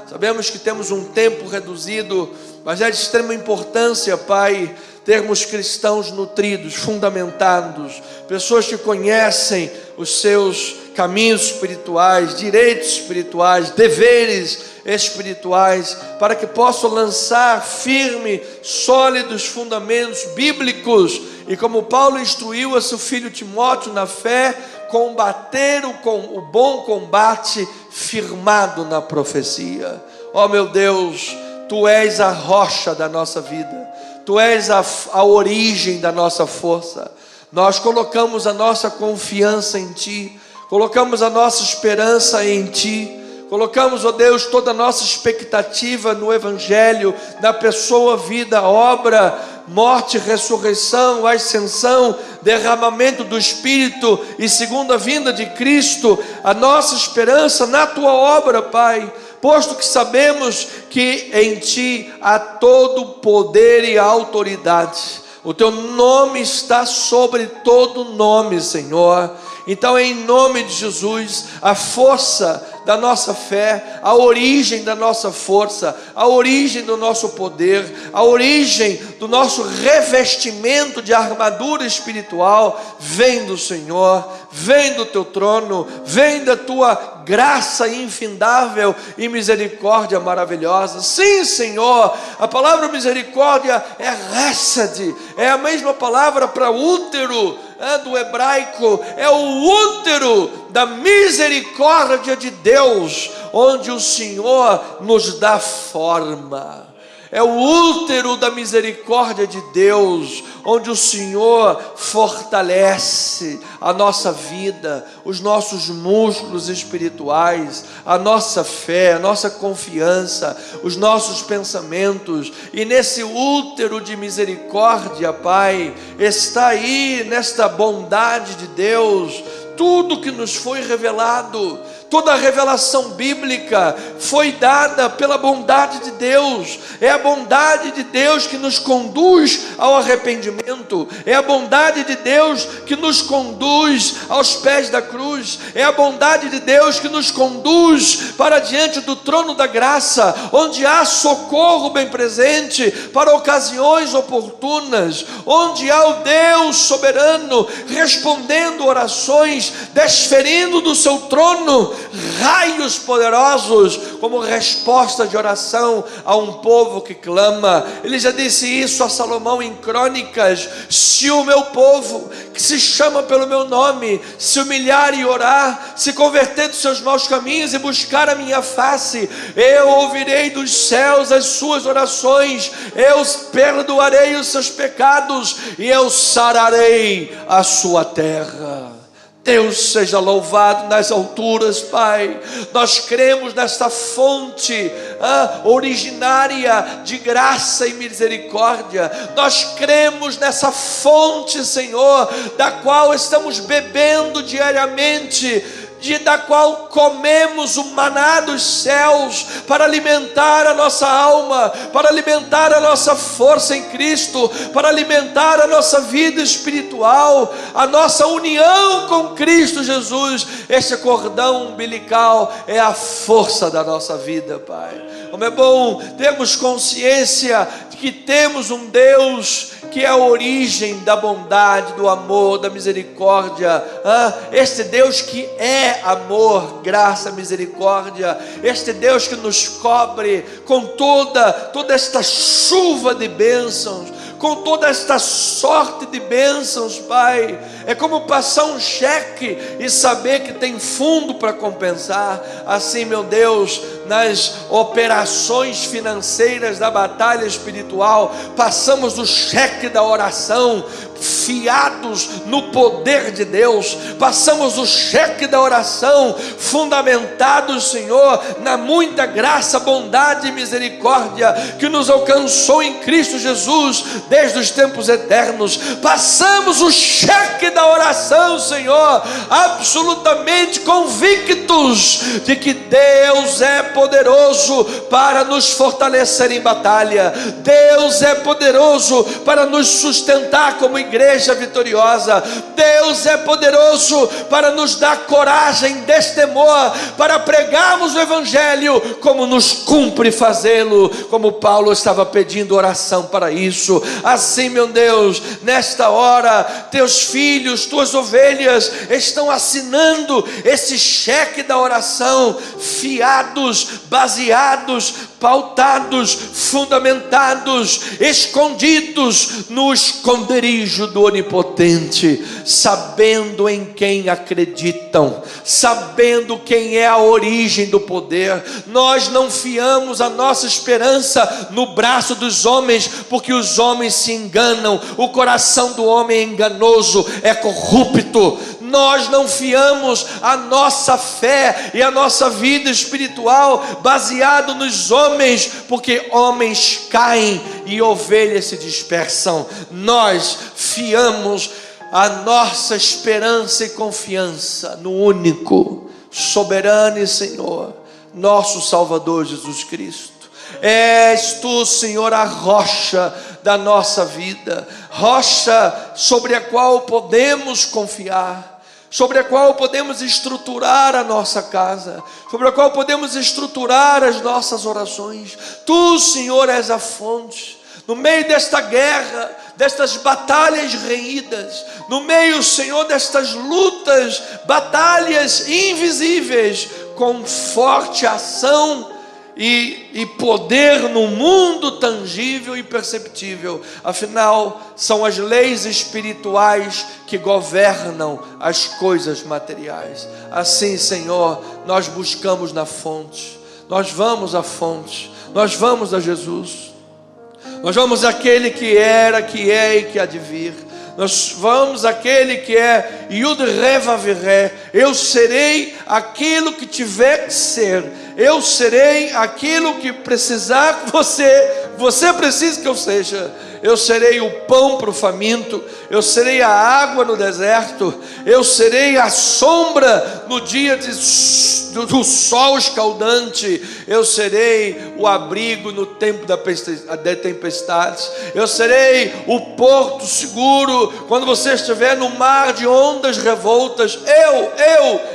Sabemos que temos um tempo reduzido, mas é de extrema importância, Pai, termos cristãos nutridos, fundamentados, pessoas que conhecem os seus caminhos espirituais, direitos espirituais, deveres espirituais, para que possam lançar firme, sólidos fundamentos bíblicos, e como Paulo instruiu a seu filho Timóteo na fé, combater o bom combate firmado na profecia. Ó meu Deus, Tu és a rocha da nossa vida, Tu és a origem da nossa força. Nós colocamos a nossa confiança em Ti, colocamos a nossa esperança em Ti, colocamos, ó Deus, toda a nossa expectativa no Evangelho, na pessoa, vida, obra, morte, ressurreição, ascensão, derramamento do Espírito e segunda vinda de Cristo. A nossa esperança na Tua obra, Pai, posto que sabemos que em Ti há todo poder e autoridade. O Teu nome está sobre todo nome, Senhor. Então, em nome de Jesus, a força da nossa fé, a origem da nossa força, a origem do nosso poder, a origem do nosso revestimento de armadura espiritual, vem do Senhor, vem do Teu trono, vem da Tua graça infindável e misericórdia maravilhosa. Sim, Senhor, a palavra misericórdia é hesed, é a mesma palavra para útero, do hebraico, é o útero da misericórdia de Deus, onde o Senhor nos dá forma. É o útero da misericórdia de Deus, onde o Senhor fortalece a nossa vida, os nossos músculos espirituais, a nossa fé, a nossa confiança, os nossos pensamentos. E nesse útero de misericórdia, Pai, está aí, nesta bondade de Deus, tudo que nos foi revelado. Toda a revelação bíblica foi dada pela bondade de Deus. É a bondade de Deus que nos conduz ao arrependimento. É a bondade de Deus que nos conduz aos pés da cruz. É a bondade de Deus que nos conduz para diante do trono da graça, onde há socorro bem presente para ocasiões oportunas, onde há o Deus soberano respondendo orações, desferindo do seu trono raios poderosos como resposta de oração a um povo que clama. Ele já disse isso a Salomão em Crônicas: se o meu povo, que se chama pelo meu nome, se humilhar e orar, se converter dos seus maus caminhos e buscar a minha face, eu ouvirei dos céus as suas orações, eu perdoarei os seus pecados e eu sararei a sua terra. Deus seja louvado nas alturas, Pai. Nós cremos nesta fonte originária de graça e misericórdia. Nós cremos nessa fonte, Senhor, da qual estamos bebendo diariamente, da qual comemos o maná dos céus para alimentar a nossa alma, para alimentar a nossa força em Cristo, para alimentar a nossa vida espiritual, a nossa união com Cristo Jesus. Este cordão umbilical é a força da nossa vida, Pai. Como é bom termos consciência de que temos um Deus que é a origem da bondade, do amor, da misericórdia. Este Deus que é amor, graça, misericórdia. Este Deus que nos cobre com toda esta chuva de bênçãos, com toda esta sorte de bênçãos, Pai. É como passar um cheque e saber que tem fundo para compensar. Assim, meu Deus, nas operações financeiras da batalha espiritual, passamos o cheque da oração, fiados no poder de Deus, passamos o cheque da oração, fundamentados, Senhor, na muita graça, bondade e misericórdia que nos alcançou em Cristo Jesus desde os tempos eternos. Passamos o cheque da oração, Senhor, absolutamente convictos de que Deus é poderoso para nos fortalecer em batalha. Deus é poderoso para nos sustentar como igreja vitoriosa. Deus é poderoso para nos dar coragem, destemor, para pregarmos o Evangelho como nos cumpre fazê-lo, como Paulo estava pedindo oração para isso. Assim, meu Deus, nesta hora, teus filhos, tuas ovelhas estão assinando esse cheque da oração, fiados, baseados, pautados, fundamentados, escondidos no esconderijo do Onipotente, sabendo em quem acreditam, sabendo quem é a origem do poder. Nós não fiamos a nossa esperança no braço dos homens, porque os homens se enganam, o coração do homem é enganoso, é corrupto. Nós não fiamos a nossa fé e a nossa vida espiritual baseado nos homens, porque homens caem e ovelhas se dispersam. Nós fiamos a nossa esperança e confiança no único, soberano e Senhor, nosso Salvador Jesus Cristo. És tu, Senhor, a rocha da nossa vida, rocha sobre a qual podemos confiar, sobre a qual podemos estruturar a nossa casa, sobre a qual podemos estruturar as nossas orações. Tu, Senhor, és a fonte. No meio desta guerra, destas batalhas renhidas, no meio, Senhor, destas lutas, batalhas invisíveis, com forte ação e poder no mundo tangível e perceptível. Afinal, são as leis espirituais que governam as coisas materiais. Assim, Senhor, nós buscamos na fonte, nós vamos à fonte, nós vamos a Jesus, nós vamos àquele que era, que é e que há de vir. Nós vamos àquele que é Yud Reva Viré. Eu serei aquilo que tiver que ser. Eu serei aquilo que precisar que você precisa que eu seja. Eu serei o pão para o faminto, eu serei a água no deserto, eu serei a sombra no dia do sol escaldante, eu serei o abrigo no tempo da tempestade, eu serei o porto seguro quando você estiver no mar de ondas revoltas.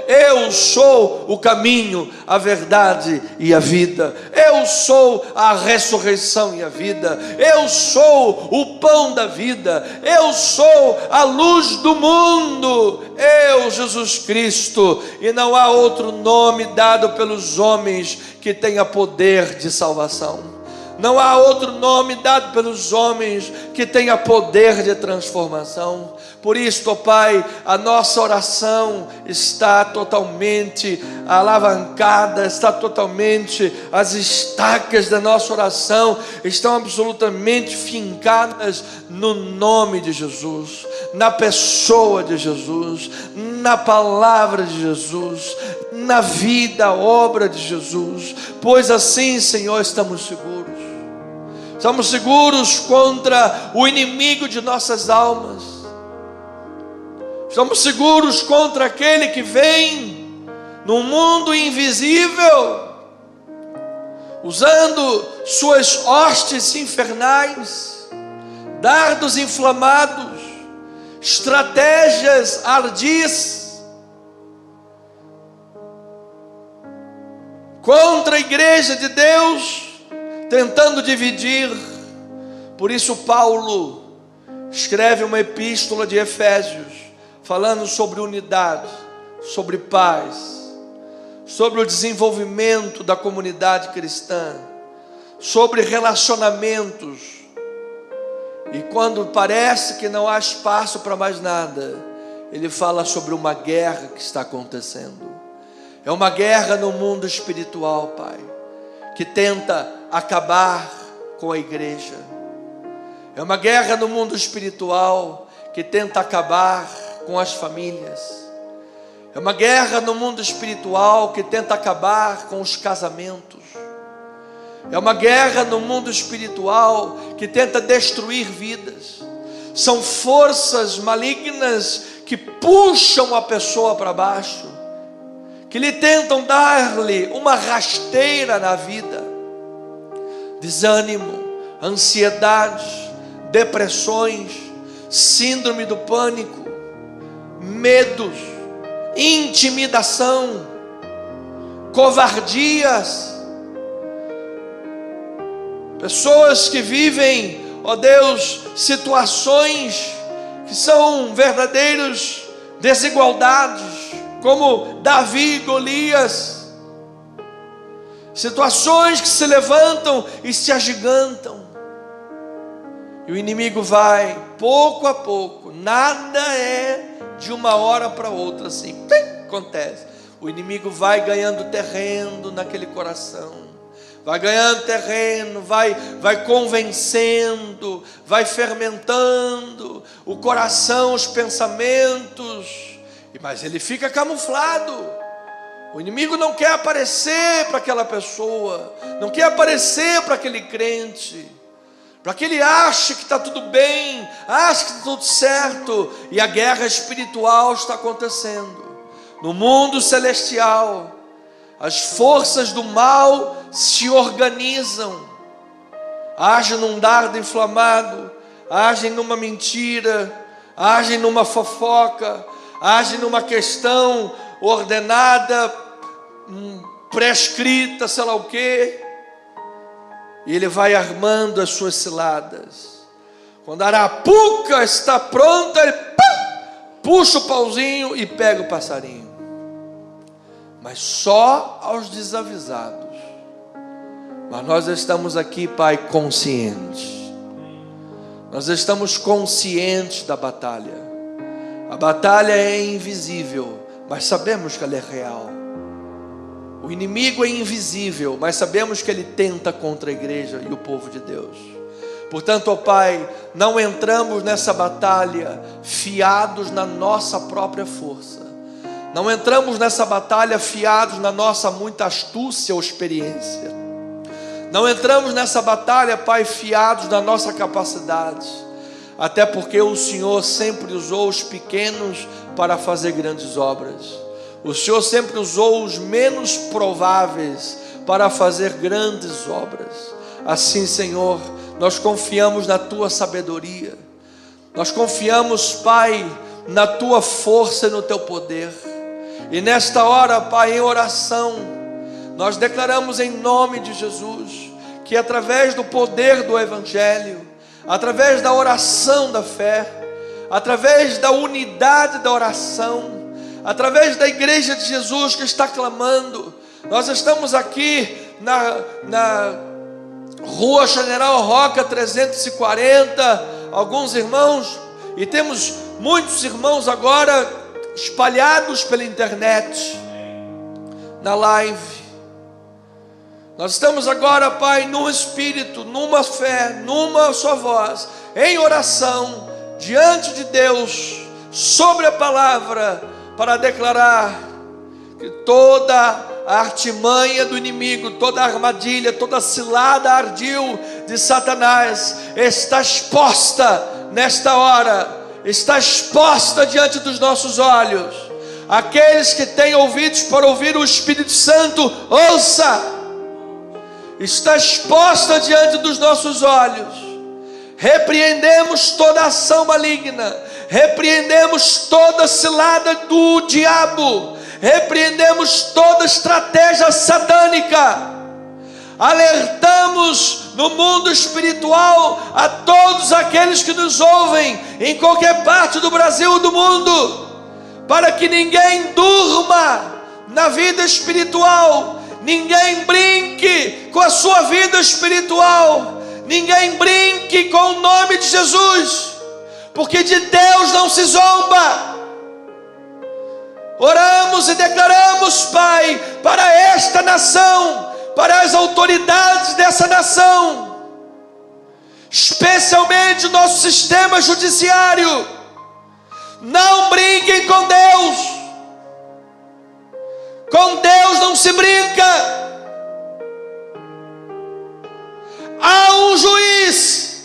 Eu sou o caminho, a verdade e a vida. Eu sou a ressurreição e a vida. Eu sou o pão da vida. Eu sou a luz do mundo. Eu, Jesus Cristo, e não há outro nome dado pelos homens que tenha poder de salvação. Não há outro nome dado pelos homens que tenha poder de transformação. Por isso, ó Pai, a nossa oração está totalmente alavancada, está totalmente, as estacas da nossa oração estão absolutamente fincadas no nome de Jesus, na pessoa de Jesus, na palavra de Jesus, na vida, obra de Jesus. Pois assim, Senhor, estamos seguros. Estamos seguros contra o inimigo de nossas almas. Estamos seguros contra aquele que vem no mundo invisível, usando suas hostes infernais, dardos inflamados, estratégias ardis contra a igreja de Deus, tentando dividir. Por isso Paulo escreve uma epístola de Efésios, falando sobre unidade, sobre paz, sobre o desenvolvimento da comunidade cristã, sobre relacionamentos. E quando parece que não há espaço para mais nada, ele fala sobre uma guerra que está acontecendo. É uma guerra no mundo espiritual, Pai, que tenta acabar com a igreja. É uma guerra no mundo espiritual que tenta acabar com as famílias. É uma guerra no mundo espiritual que tenta acabar com os casamentos. É uma guerra no mundo espiritual que tenta destruir vidas. São forças malignas que puxam a pessoa para baixo, que lhe tentam dar-lhe uma rasteira na vida. Desânimo, ansiedade, depressões, síndrome do pânico, medos, intimidação, covardias, pessoas que vivem, ó Deus, situações que são verdadeiros desigualdades, como Davi e Golias, situações que se levantam e se agigantam, e o inimigo vai pouco a pouco. Nada é de uma hora para outra assim, acontece. O inimigo vai ganhando terreno naquele coração, vai ganhando terreno, vai convencendo, vai fermentando o coração, os pensamentos, mas ele fica camuflado. O inimigo não quer aparecer para aquela pessoa, não quer aparecer para aquele crente, para que ele ache que está tudo bem, ache que está tudo certo. E a guerra espiritual está acontecendo no mundo celestial. As forças do mal se organizam, agem num dardo inflamado, agem numa mentira, agem numa fofoca, agem numa questão ordenada, prescrita, sei lá o quê. E ele vai armando as suas ciladas. Quando a arapuca está pronta, ele puxa o pauzinho e pega o passarinho. Mas só aos desavisados. Mas nós estamos aqui, Pai, conscientes. Nós estamos conscientes da batalha. A batalha é invisível, mas sabemos que ela é real. O inimigo é invisível, mas sabemos que ele tenta contra a igreja e o povo de Deus. Portanto, ó Pai, não entramos nessa batalha fiados na nossa própria força. Não entramos nessa batalha fiados na nossa muita astúcia ou experiência. Não entramos nessa batalha, Pai, fiados na nossa capacidade. Até porque o Senhor sempre usou os pequenos para fazer grandes obras. O Senhor sempre usou os menos prováveis para fazer grandes obras. Assim, Senhor, nós confiamos na Tua sabedoria. Nós confiamos, Pai, na Tua força e no Teu poder. E nesta hora, Pai, em oração, nós declaramos em nome de Jesus, que através do poder do Evangelho, através da oração da fé, através da unidade da oração, através da igreja de Jesus que está clamando, nós estamos aqui na Rua General Roca 340, alguns irmãos, e temos muitos irmãos agora espalhados pela internet, na live. Nós estamos agora, Pai, num espírito, numa fé, numa só voz, em oração, diante de Deus, sobre a palavra, para declarar que toda a artimanha do inimigo, toda a armadilha, toda a cilada ardil de Satanás está exposta nesta hora, está exposta diante dos nossos olhos. Aqueles que têm ouvidos para ouvir o Espírito Santo, ouça. Está exposta diante dos nossos olhos. Repreendemos toda ação maligna, repreendemos toda cilada do diabo, repreendemos toda estratégia satânica. Alertamos no mundo espiritual a todos aqueles que nos ouvem em qualquer parte do Brasil ou do mundo, para que ninguém durma na vida espiritual, ninguém brinque com a sua vida espiritual, ninguém brinque com o nome de Jesus, porque de Deus não se zomba. Oramos e declaramos, Pai, para esta nação, para as autoridades dessa nação, especialmente o nosso sistema judiciário. Não brinquem com Deus. Com Deus não se brinca. Há um juiz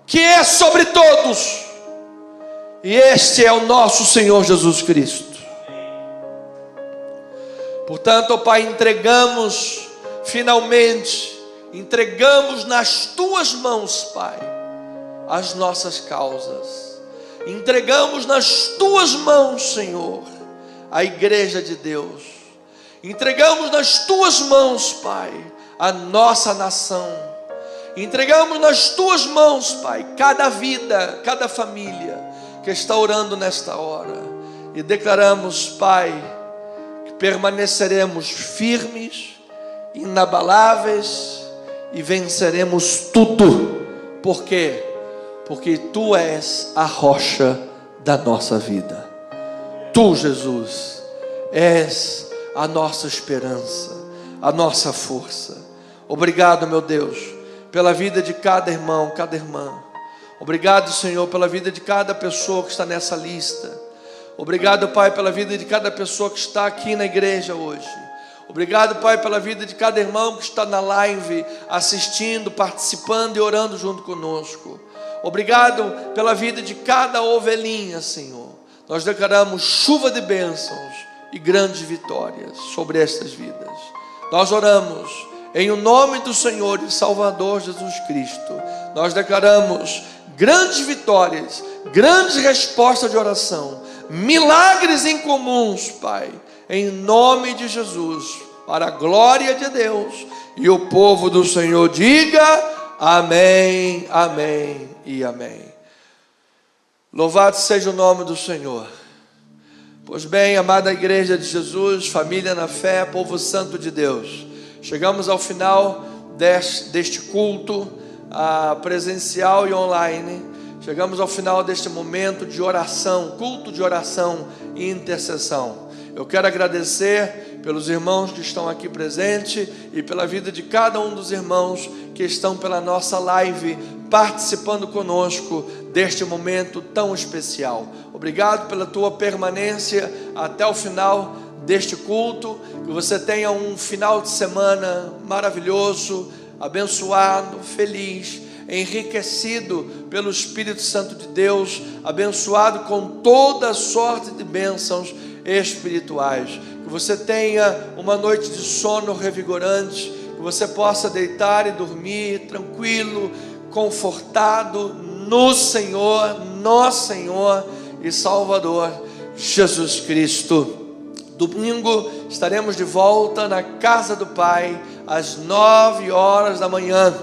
que é sobre todos, e este é o nosso Senhor Jesus Cristo. Portanto, ó Pai, entregamos nas Tuas mãos, Pai, as nossas causas. Entregamos nas Tuas mãos, Senhor, a igreja de Deus. Entregamos nas Tuas mãos, Pai, a nossa nação. Entregamos nas Tuas mãos, Pai, cada vida, cada família que está orando nesta hora. E declaramos, Pai, que permaneceremos firmes, inabaláveis e venceremos tudo. Por quê? Porque Tu és a rocha da nossa vida. Tu, Jesus, és a nossa esperança, a nossa força. Obrigado, meu Deus, pela vida de cada irmão, cada irmã. Obrigado, Senhor, pela vida de cada pessoa que está nessa lista. Obrigado, Pai, pela vida de cada pessoa que está aqui na igreja hoje. Obrigado, Pai, pela vida de cada irmão que está na live, assistindo, participando e orando junto conosco. Obrigado pela vida de cada ovelhinha, Senhor. Nós declaramos chuva de bênçãos e grandes vitórias sobre estas vidas. Nós oramos em o nome do Senhor e Salvador Jesus Cristo. Nós declaramos grandes vitórias, grandes respostas de oração, milagres incomuns, Pai, em nome de Jesus, para a glória de Deus. E o povo do Senhor diga amém, amém e amém. Louvado seja o nome do Senhor. Pois bem, amada igreja de Jesus, família na fé, povo santo de Deus, chegamos ao final deste culto presencial e online. Chegamos ao final deste momento de oração, culto de oração e intercessão. Eu quero agradecer pelos irmãos que estão aqui presentes e pela vida de cada um dos irmãos que estão pela nossa live, participando conosco deste momento tão especial. Obrigado pela tua permanência até o final deste culto. Que você tenha um final de semana maravilhoso, abençoado, feliz, enriquecido pelo Espírito Santo de Deus, abençoado com toda sorte de bênçãos espirituais. Que você tenha uma noite de sono revigorante, que você possa deitar e dormir tranquilo, confortado no Senhor, nosso Senhor e Salvador Jesus Cristo. Domingo estaremos de volta na casa do Pai às 9 horas da manhã.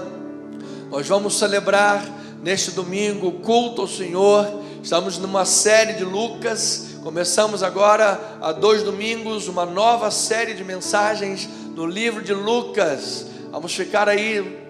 Nós vamos celebrar neste domingo o culto ao Senhor. Estamos numa série de Lucas. Começamos agora há 2 domingos uma nova série de mensagens no livro de Lucas. Vamos ficar aí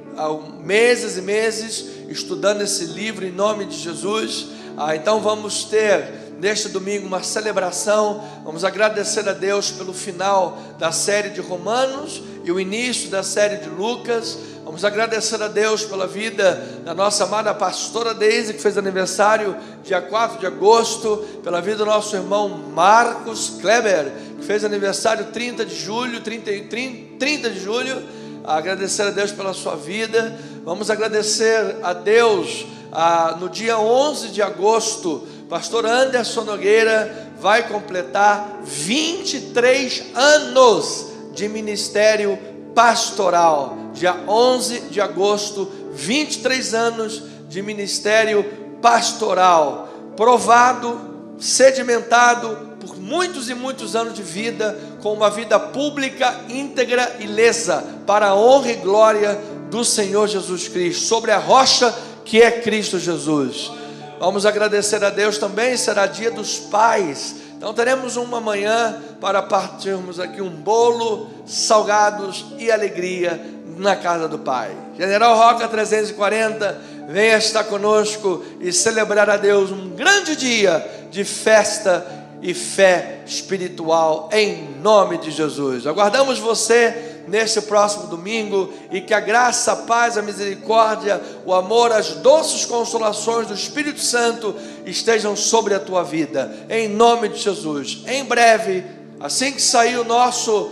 meses e meses estudando esse livro em nome de Jesus. Então vamos ter neste domingo uma celebração. Vamos agradecer a Deus pelo final da série de Romanos e o início da série de Lucas. Vamos agradecer a Deus pela vida da nossa amada pastora Deise, que fez aniversário dia 4 de agosto, pela vida do nosso irmão Marcos Kleber, que fez aniversário 30 de julho. Agradecer a Deus pela sua vida. Vamos agradecer a Deus no dia 11 de agosto, pastor Anderson Nogueira vai completar 23 anos de ministério pastoral. Dia 11 de agosto, 23 anos de ministério pastoral, provado, sedimentado por muitos e muitos anos de vida, com uma vida pública, íntegra e lesa, para a honra e glória do Senhor Jesus Cristo, sobre a rocha que é Cristo Jesus. Vamos agradecer a Deus também. Será dia dos pais, então teremos uma manhã para partirmos aqui um bolo, salgados e alegria na casa do Pai. General Roca 340, venha estar conosco e celebrar a Deus um grande dia de festa e fé espiritual, em nome de Jesus. Aguardamos você neste próximo domingo, e que a graça, a paz, a misericórdia, o amor, as doces consolações do Espírito Santo estejam sobre a tua vida, em nome de Jesus. Em breve, assim que sair o nosso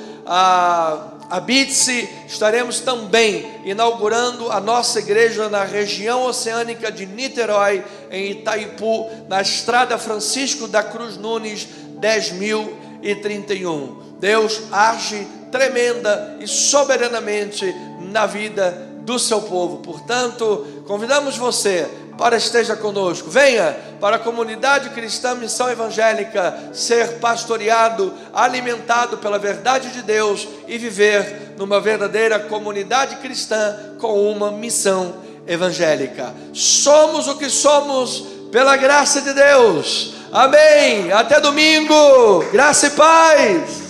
Habite-se, estaremos também inaugurando a nossa igreja na região oceânica de Niterói, em Itaipu, na estrada Francisco da Cruz Nunes 10.031. Deus age tremenda e soberanamente na vida do seu povo. Portanto, convidamos você para esteja conosco. Venha para a comunidade cristã Missão Evangélica ser pastoreado, alimentado pela verdade de Deus e viver numa verdadeira comunidade cristã com uma missão evangélica. Somos o que somos pela graça de Deus. Amém. Até domingo. Graça e paz.